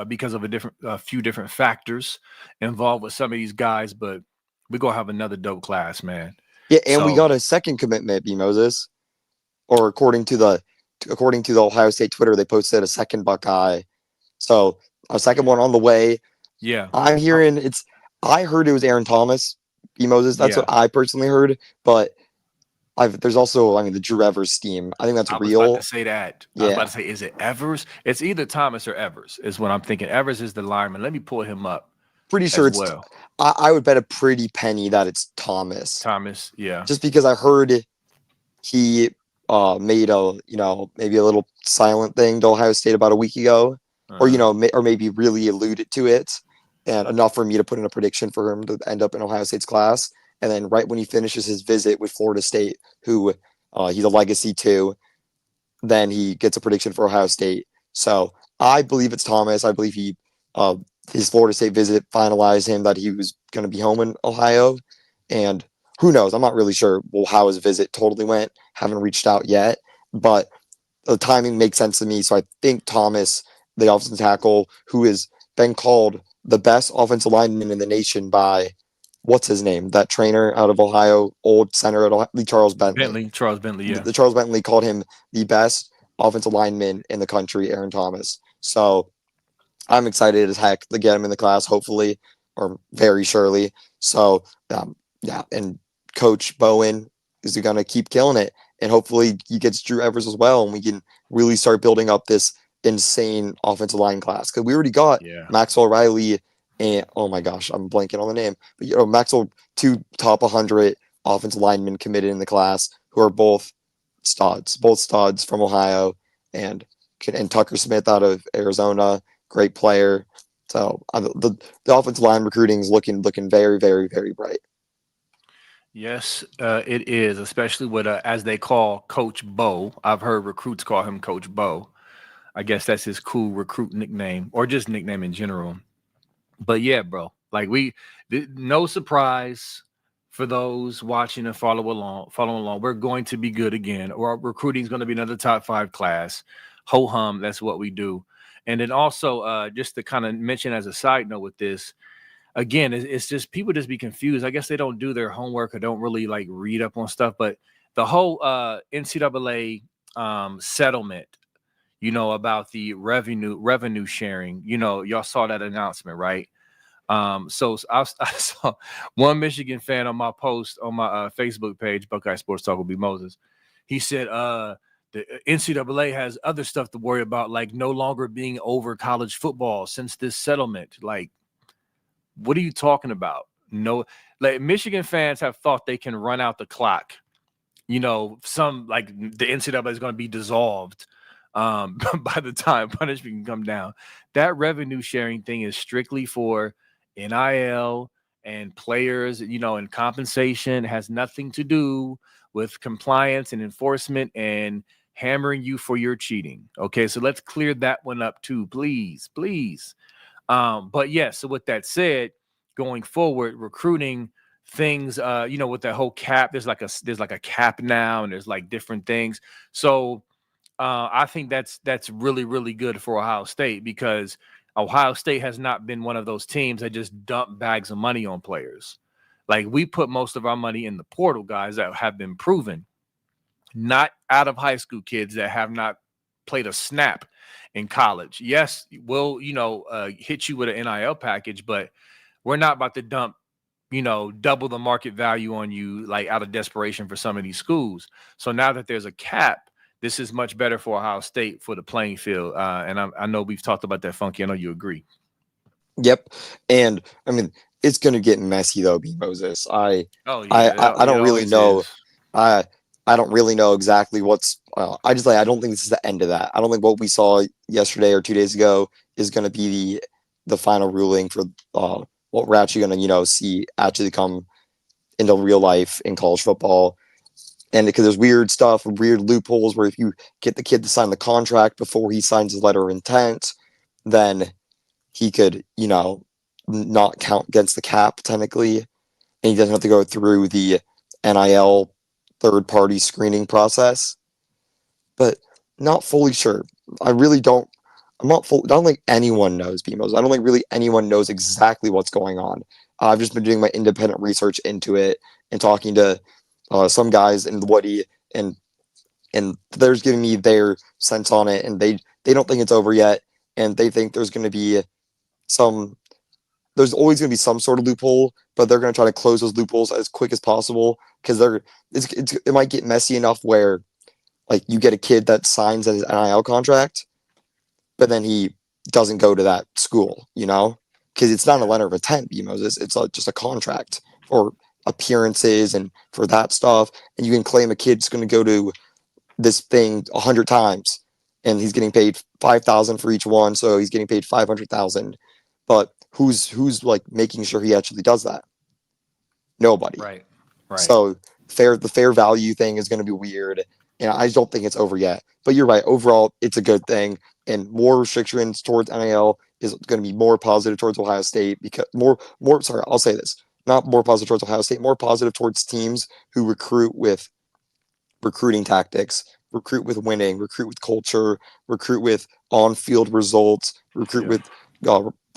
because of a few different factors involved with some of these guys. But we're gonna have another dope class, man.
Yeah, and we got a second commitment, B. Moses, or according to the Ohio State Twitter, they posted a second Buckeye. So a second one on the way.
Yeah,
I'm hearing I heard it was Aaron Thomas, B. Moses. That's what I personally heard, but there's also, the Drew Evers scheme. I think that's real.
I was about to say that. Yeah. I was about to say, is it Evers? It's either Thomas or Evers is what I'm thinking. Evers is the lineman. Let me pull him up.
Pretty sure it's I would bet a pretty penny that it's Thomas.
Thomas, yeah.
Just because I heard he made maybe a little silent thing to Ohio State about a week ago, or maybe really alluded to it, and enough for me to put in a prediction for him to end up in Ohio State's class. And then right when he finishes his visit with Florida State, who he's a legacy too, then he gets a prediction for Ohio State. So I believe it's Thomas. I believe his Florida State visit finalized him that he was going to be home in Ohio. And who knows? I'm not really sure how his visit totally went. Haven't reached out yet. But the timing makes sense to me. So I think Thomas, the offensive tackle, who has been called the best offensive lineman in the nation by – what's his name? That trainer out of Ohio, old center at Ohio, Charles Bentley.
Charles Bentley, yeah.
The Charles Bentley called him the best offensive lineman in the country, Aaron Thomas. So I'm excited as heck to get him in the class, hopefully, or very surely. So, and Coach Bowen is going to keep killing it. And hopefully he gets Drew Evers as well, and we can really start building up this insane offensive line class. Because we already got Maxwell Riley. And oh my gosh, I'm blanking on the name. But Maxwell, 2 top 100 offensive linemen committed in the class who are both studs from Ohio, and Tucker Smith out of Arizona, great player. So the offensive line recruiting is looking very, very, very bright.
Yes, it is, especially with as they call Coach Bo. I've heard recruits call him Coach Bo. I guess that's his cool recruit nickname, or just nickname in general. But yeah, bro, like no surprise for those watching and following along. We're going to be good again, or our recruiting is going to be another top 5 class. Ho hum, that's what we do. And then also, just to kind of mention as a side note with this, again, it's just people just be confused. I guess they don't do their homework or don't really like read up on stuff. But the whole NCAA settlement, about the revenue sharing, y'all saw that announcement, right? So I saw one Michigan fan on my post on my Facebook page, Buckeye Sports Talk with B. Moses. He said, the NCAA has other stuff to worry about, like no longer being over college football since this settlement. Like, what are you talking about? No, like Michigan fans have thought they can run out the clock. Some like the NCAA is going to be dissolved by the time punishment can come down. That revenue sharing thing is strictly for NIL and players, and compensation. It has nothing to do with compliance and enforcement and hammering you for your cheating. Okay, so let's clear that one up too, please. But yeah, so with that said, going forward, recruiting things, with that whole cap, there's like a cap now, and there's like different things. So I think that's really, really good for Ohio State, because Ohio State has not been one of those teams that just dump bags of money on players. Like, we put most of our money in the portal guys that have been proven, not out of high school kids that have not played a snap in college. Yes, we'll, hit you with an NIL package, but we're not about to dump, double the market value on you, like, out of desperation for some of these schools. So now that there's a cap, this is much better for Ohio State for the playing field. And I know we've talked about that, Funky. I know you agree.
Yep. And I mean, it's going to get messy though, B Moses.
Oh yeah,
I
it
don't really
always
know.
is.
I I don't really know exactly what's. I don't think this is the end of that. I don't think what we saw yesterday or 2 days ago is going to be the final ruling for what we're actually going to see actually come into real life in college football. And because there's weird stuff, weird loopholes where if you get the kid to sign the contract before he signs his letter of intent, then he could, not count against the cap technically, and he doesn't have to go through the NIL third-party screening process. But not fully sure. I really don't. I'm not full. I don't think anyone knows BMOs. I don't think really anyone knows exactly what's going on. I've just been doing my independent research into it and talking to some guys in the Woody, and they're just giving me their sense on it, and they don't think it's over yet, and they think there's going to be there's always going to be some sort of loophole, but they're going to try to close those loopholes as quick as possible, because it might get messy enough where, like, you get a kid that signs an NIL contract, but then he doesn't go to that school, because it's not a letter of intent, Moses. It's just a contract for appearances and for that stuff, and you can claim a kid's going to go to this thing 100 times, and he's getting paid $5,000 for each one, so he's getting paid $500,000. But who's like making sure he actually does that? Nobody.
Right.
So the fair value thing is going to be weird, and I don't think it's over yet. But you're right. Overall, it's a good thing, and more restrictions towards NIL is going to be more positive towards Ohio State, because Sorry, I'll say this: not more positive towards Ohio State, more positive towards teams who recruit with recruiting tactics, recruit with winning, recruit with culture, recruit with on-field results, recruit with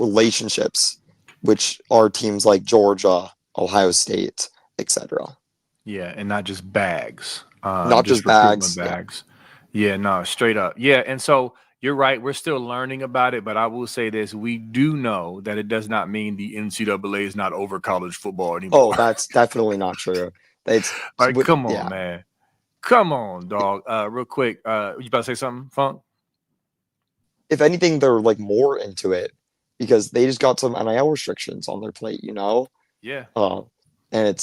relationships, which are teams like Georgia, Ohio State, etc.
Yeah, and not just bags.
Not just
recruitment
bags.
bags. Yeah, no, straight up. Yeah, and so you're right. We're still learning about it, but I will say this: we do know that it does not mean the NCAA is not over college football anymore.
Oh, that's definitely not true.
Like, come on, man. Come on, dog. Real quick, you about to say something, Funk?
If anything, they're like more into it because they just got some NIL restrictions on their plate,
Yeah.
And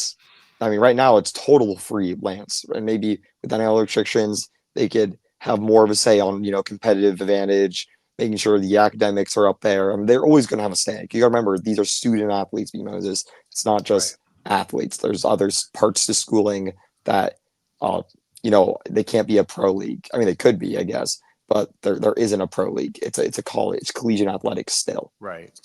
right now it's total freelance, and maybe with NIL restrictions, they could have more of a say on, competitive advantage, making sure the academics are up there. I mean, they're always going to have a stake. You got to remember, these are student athletes, Moses. It's not just athletes. There's other parts to schooling that, they can't be a pro league. I mean, they could be, I guess, but there isn't a pro league. It's a college, collegiate athletics still.
Right.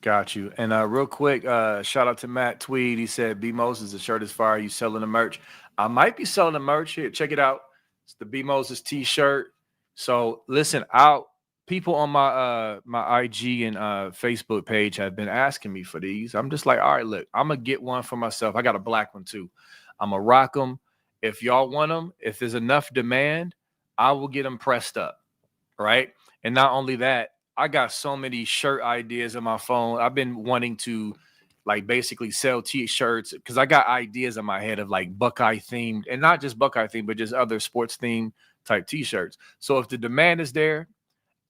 Got you. And real quick, shout out to Matt Tweed. He said, B Moses, the shirt is fire. You selling the merch? I might be selling the merch here. Check it out. It's the B Moses t-shirt. So listen, people on my IG and Facebook page have been asking me for these. I'm just like, all right, look, I'm gonna get one for myself. I got a black one too. I'm gonna rock them. If y'all want them, if there's enough demand, I will get them pressed up. Right. And not only that, I got so many shirt ideas on my phone. I've been wanting to like basically sell t-shirts because I got ideas in my head of like Buckeye themed, and not just Buckeye themed, but just other sports themed type t-shirts. So if the demand is there,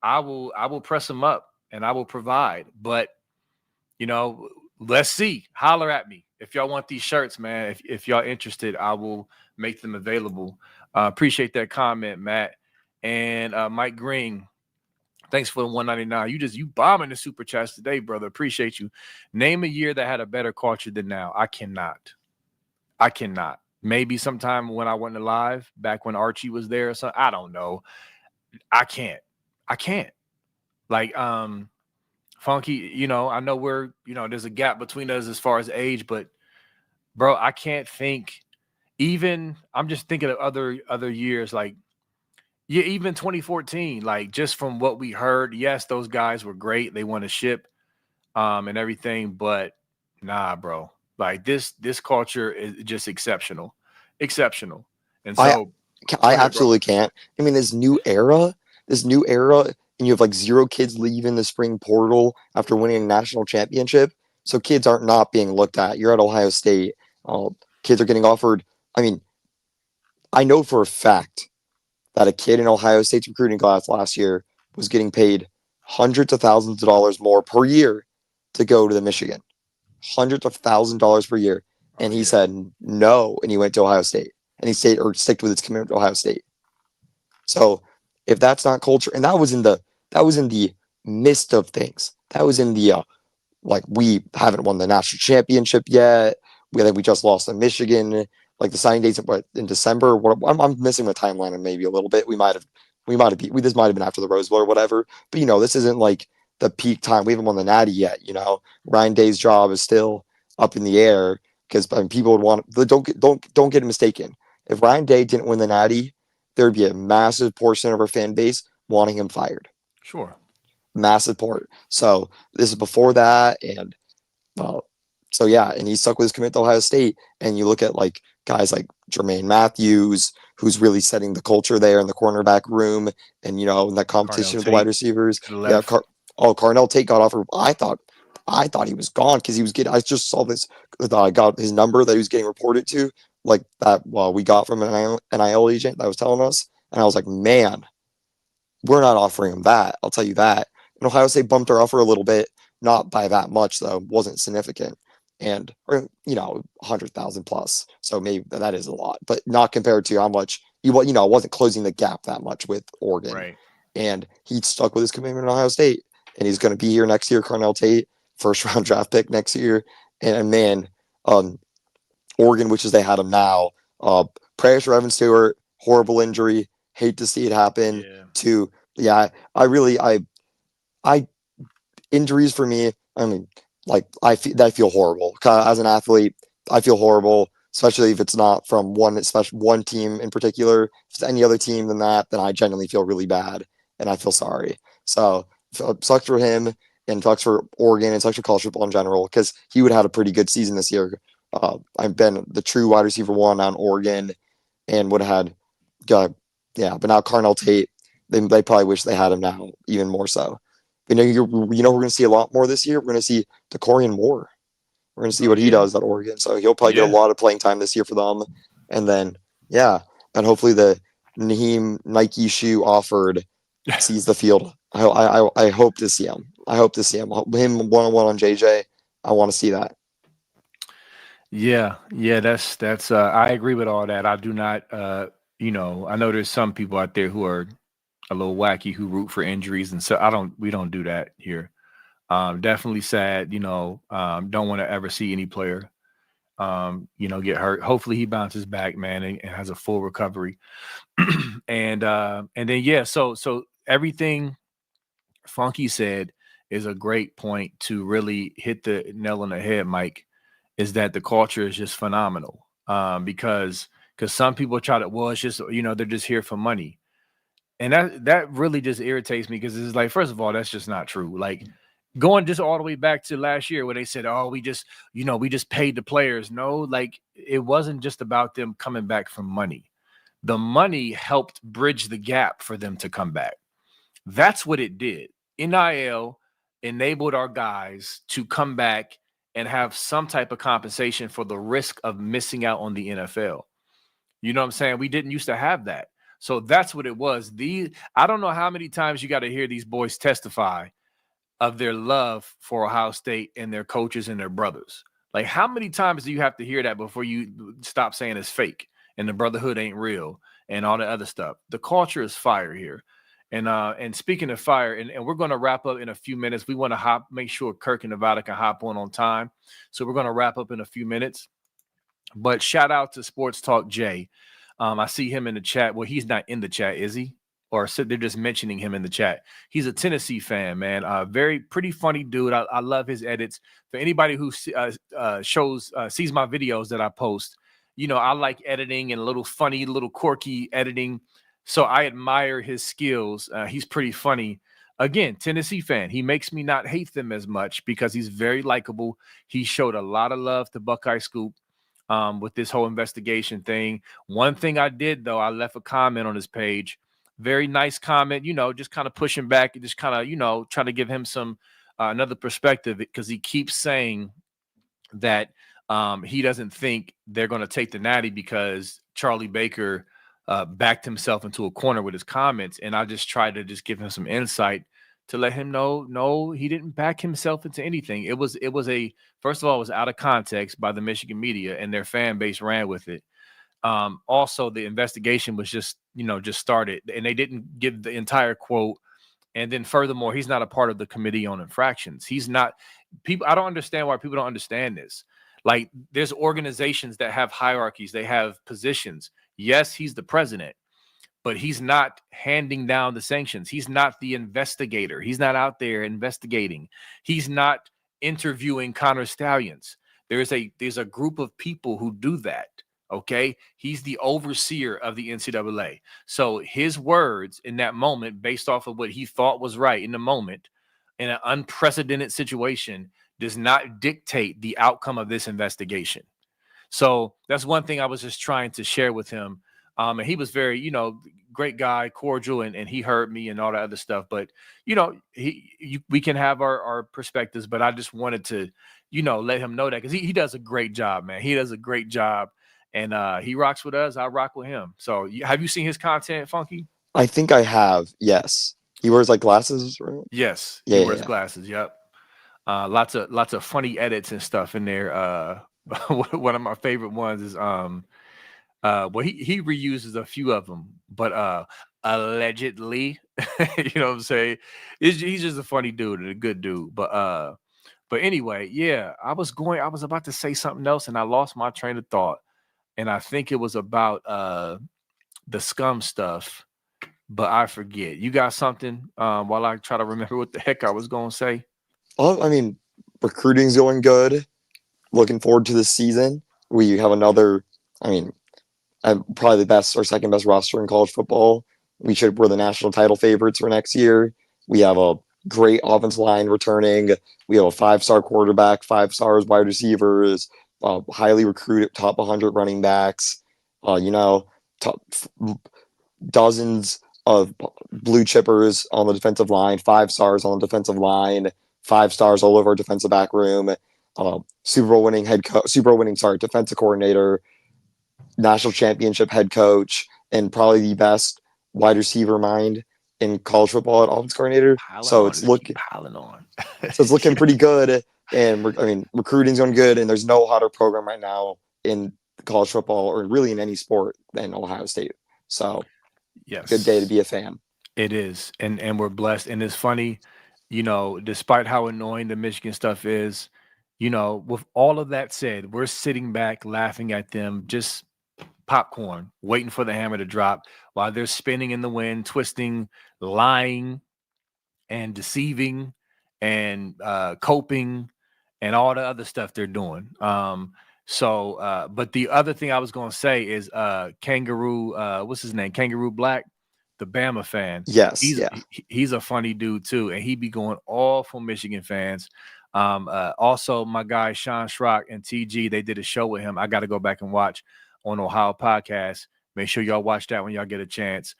I will press them up and I will provide. But let's see. Holler at me if y'all want these shirts, man. If y'all interested, I will make them available. Appreciate that comment, Matt. And Mike Green, thanks for the $1.99. You bombing the super chats today, brother. Appreciate you. Name a year that had a better culture than now. I cannot. Maybe sometime when I went live, back when Archie was there or something. I don't know. I can't. Like, Funky, I know there's a gap between us as far as age, but bro, I can't think. Even I'm just thinking of other years, like yeah, even 2014, like just from what we heard, yes, those guys were great. They won a ship, and everything, but nah, bro. Like this culture is just exceptional, exceptional. And
I
so, go
I
ahead, bro.
absolutely can't. I mean, this new era, and you have like zero kids leaving the spring portal after winning a national championship. So kids aren't not being looked at. You're at Ohio State. Uh, Kids are getting offered. I mean, I know for a fact that a kid in Ohio State's recruiting class last year was getting paid hundreds of thousands of dollars more per year to go to the Michigan. Hundreds of $1,000s per year.
Oh
And he
yeah,
said no, and he went to Ohio State. And he stayed or sticked with his commitment to Ohio State. So if that's not culture, and that was in the midst of things. That was in the like we haven't won the national championship yet. We just lost to Michigan. Like the signing dates in December. I'm missing the timeline and maybe a little bit. This might have been after the Rose Bowl or whatever. But this isn't like the peak time. We haven't won the Natty yet. Ryan Day's job is still up in the air because people would want. Don't get it mistaken. If Ryan Day didn't win the Natty, there would be a massive portion of our fan base wanting him fired.
sure.
Massive port. So this is before that, and uh, so yeah, and he stuck with his commit to Ohio State. And you look at like guys like Jermaine Matthews, who's really setting the culture there in the cornerback room, and in that
Carnell
competition with the wide
Tate
receivers.
to the
Yeah,
left.
Carnell Tate got offered. I thought he was gone because he was getting. I just saw this. I got his number that he was getting reported to, like that. Well, we got from an NIL agent that was telling us, and I was like, man, we're not offering him that. I'll tell you that. And Ohio State bumped our offer a little bit, not by that much though, wasn't significant, and or 100,000 plus. So maybe that is a lot, but not compared to how much wasn't closing the gap that much with Oregon,
Right.
and he stuck with his commitment to Ohio State, and he's going to be here next year. Carnell Tate, first round draft pick next year, and man, um, Oregon, which is they had him now. Prayers for Evan Stewart, horrible injury. Hate to see it happen.
Yeah.
To yeah, I injuries for me. I mean, like I feel horrible as an athlete. I feel horrible, especially if it's not from especially one team in particular. If it's any other team than that, then I genuinely feel really bad and I feel sorry. So sucks for him and sucks for Oregon and sucks for college football in general because he would have had a pretty good season this year. I've been the true wide receiver one on Oregon and would have had, yeah, but now Carnell Tate, they probably wish they had him now even more so. We're going to see a lot more this year. We're going to see DeCorian Moore. We're going to see
Oh
what he
yeah.
does at Oregon. So he'll probably get a
Yeah.
lot of playing time this year for them. And then, yeah, and hopefully the Naheem Nike shoe offered sees the field. I hope to see him. I hope to see him. Him one-on-one on JJ. I want to see that.
Yeah, yeah, that's I agree with all that. I do not I know there's some people out there who are a little wacky who root for injuries, and so we don't do that here. Definitely sad, don't want to ever see any player get hurt. Hopefully he bounces back, man, and has a full recovery. And then yeah, so everything Funky said is a great point to really hit the nail on the head, Mike, is that the culture is just phenomenal. Because some people try to, well, it's just, they're just here for money. And that really just irritates me because it's like, first of all, that's just not true. Like going just all the way back to last year where they said, oh, we just paid the players. No, like it wasn't just about them coming back from money. The money helped bridge the gap for them to come back. That's what it did. NIL enabled our guys to come back and have some type of compensation for the risk of missing out on the NFL. You know what I'm saying? We didn't used to have that. So that's what it was. I don't know how many times you got to hear these boys testify of their love for Ohio State and their coaches and their brothers. Like, how many times do you have to hear that before you stop saying it's fake and the brotherhood ain't real and all the other stuff? The culture is fire here. And speaking of fire, and we're going to wrap up in a few minutes. We want to make sure Kirk and Nevada can hop on time. So we're going to wrap up in a few minutes. But shout out to Sports Talk Jay. I see him in the chat. Well, he's not in the chat, is he? or they're just mentioning him in the chat. He's a Tennessee fan, man. Pretty funny dude. I love his edits. For anybody who sees my videos that I post, I like editing and a little funny, little quirky editing. So I admire his skills. He's pretty funny. Again, Tennessee fan. He makes me not hate them as much because he's very likable. He showed a lot of love to Buckeye Scoop with this whole investigation thing. One thing I did, though, I left a comment on his page. Very nice comment, just kind of pushing back and just kind of, trying to give him some another perspective, because he keeps saying that he doesn't think they're going to take the Natty because Charlie Baker backed himself into a corner with his comments. And I just tried to just give him some insight to let him know, no, he didn't back himself into anything. It was first of all, it was out of context by the Michigan media, and their fan base ran with it. Also, the investigation was just started, and they didn't give the entire quote. And then furthermore, he's not a part of the committee on infractions. He's not. People, I don't understand why people don't understand this. Like, there's organizations that have hierarchies. They have positions. Yes, he's the president, but he's not handing down the sanctions. He's not the investigator. He's not out there investigating. He's not interviewing Connor Stallions. There's a group of people who do that. Okay, he's the overseer of the NCAA. So his words in that moment, based off of what he thought was right in the moment, in an unprecedented situation, does not dictate the outcome of this investigation. So that's one thing I was just trying to share with him. And he was very, great guy, cordial, and he heard me and all that other stuff. But, we can have our perspectives, but I just wanted to, let him know that, because he does a great job, man. He does a great job. And he rocks with us. I rock with him. So have you seen his content, Funky?
I think I have. Yes. He wears like glasses, right?
Yes.
Yeah,
he wears glasses. Yep. Lots of funny edits and stuff in there. One of my favorite ones is he reuses a few of them, but allegedly, you know what I'm saying? He's just a funny dude and a good dude. But anyway, yeah, I was about to say something else and I lost my train of thought. And I think it was about the scum stuff, but I forget. You got something while I try to remember what the heck I was going to say?
Oh, I mean, recruiting's going good. Looking forward to this season. We have another, probably the best or second best roster in college football. We're the national title favorites for next year. We have a great offensive line returning. We have a 5-star quarterback, 5 stars wide receivers, highly recruited top 100 running backs, dozens of blue chippers on the defensive line, 5 stars on the defensive line, 5 stars all over our defensive back room, Super Bowl winning defensive coordinator, national championship head coach, and probably the best wide receiver mind in college football at offense coordinator. So it's looking pretty good. And recruiting's going good, and there's no hotter program right now in college football or really in any sport than Ohio State. So,
yes,
good day to be a fan.
It is, and we're blessed. And it's funny, despite how annoying the Michigan stuff is, with all of that said, we're sitting back laughing at them, just popcorn, waiting for the hammer to drop while they're spinning in the wind, twisting, lying, and deceiving, and coping, and all the other stuff they're doing. But the other thing I was going to say is Kangaroo, what's his name? Kangaroo Black, the Bama fan.
Yes.
He's a funny dude too. And he be going all for Michigan fans. Also my guy, Sean Schrock and TG, they did a show with him. I got to go back and watch on Ohio Podcast. Make sure y'all watch that when y'all get a chance.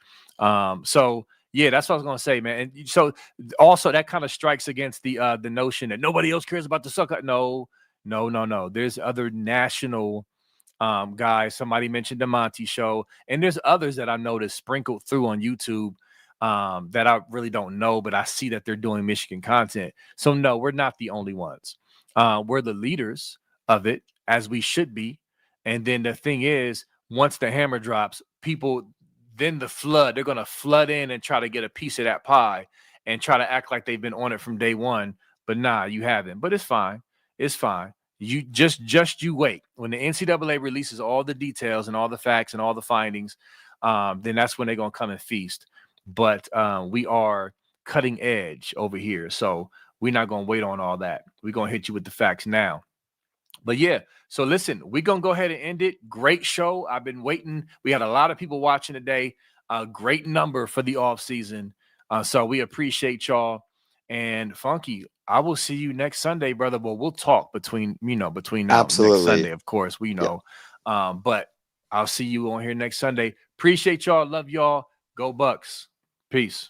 Yeah, that's what I was going to say, man. And so also that kind of strikes against the notion that nobody else cares about the sucker. No. There's other national guys. Somebody mentioned the Monty Show, and there's others that I noticed sprinkled through on YouTube that I really don't know, but I see that they're doing Michigan content. So no, we're not the only ones. We're the leaders of it, as we should be. And then the thing is, once the hammer drops, people, then they're going to flood in and try to get a piece of that pie and try to act like they've been on it from day one. But nah, you haven't. But it's fine. It's fine. You just you wait. When the NCAA releases all the details and all the facts and all the findings, then that's when they're going to come and feast. but we are cutting edge over here. So we're not going to wait on all that. We're going to hit you with the facts now. But yeah, so listen, we're going to go ahead and end it. Great show. I've been waiting. We had a lot of people watching today. A great number for the off season. So we appreciate y'all. And Funky, I will see you next Sunday, brother. Well, we'll talk between now and next Sunday, of course, we know. But I'll see you on here next Sunday. Appreciate y'all. Love y'all. Go Bucks. Peace.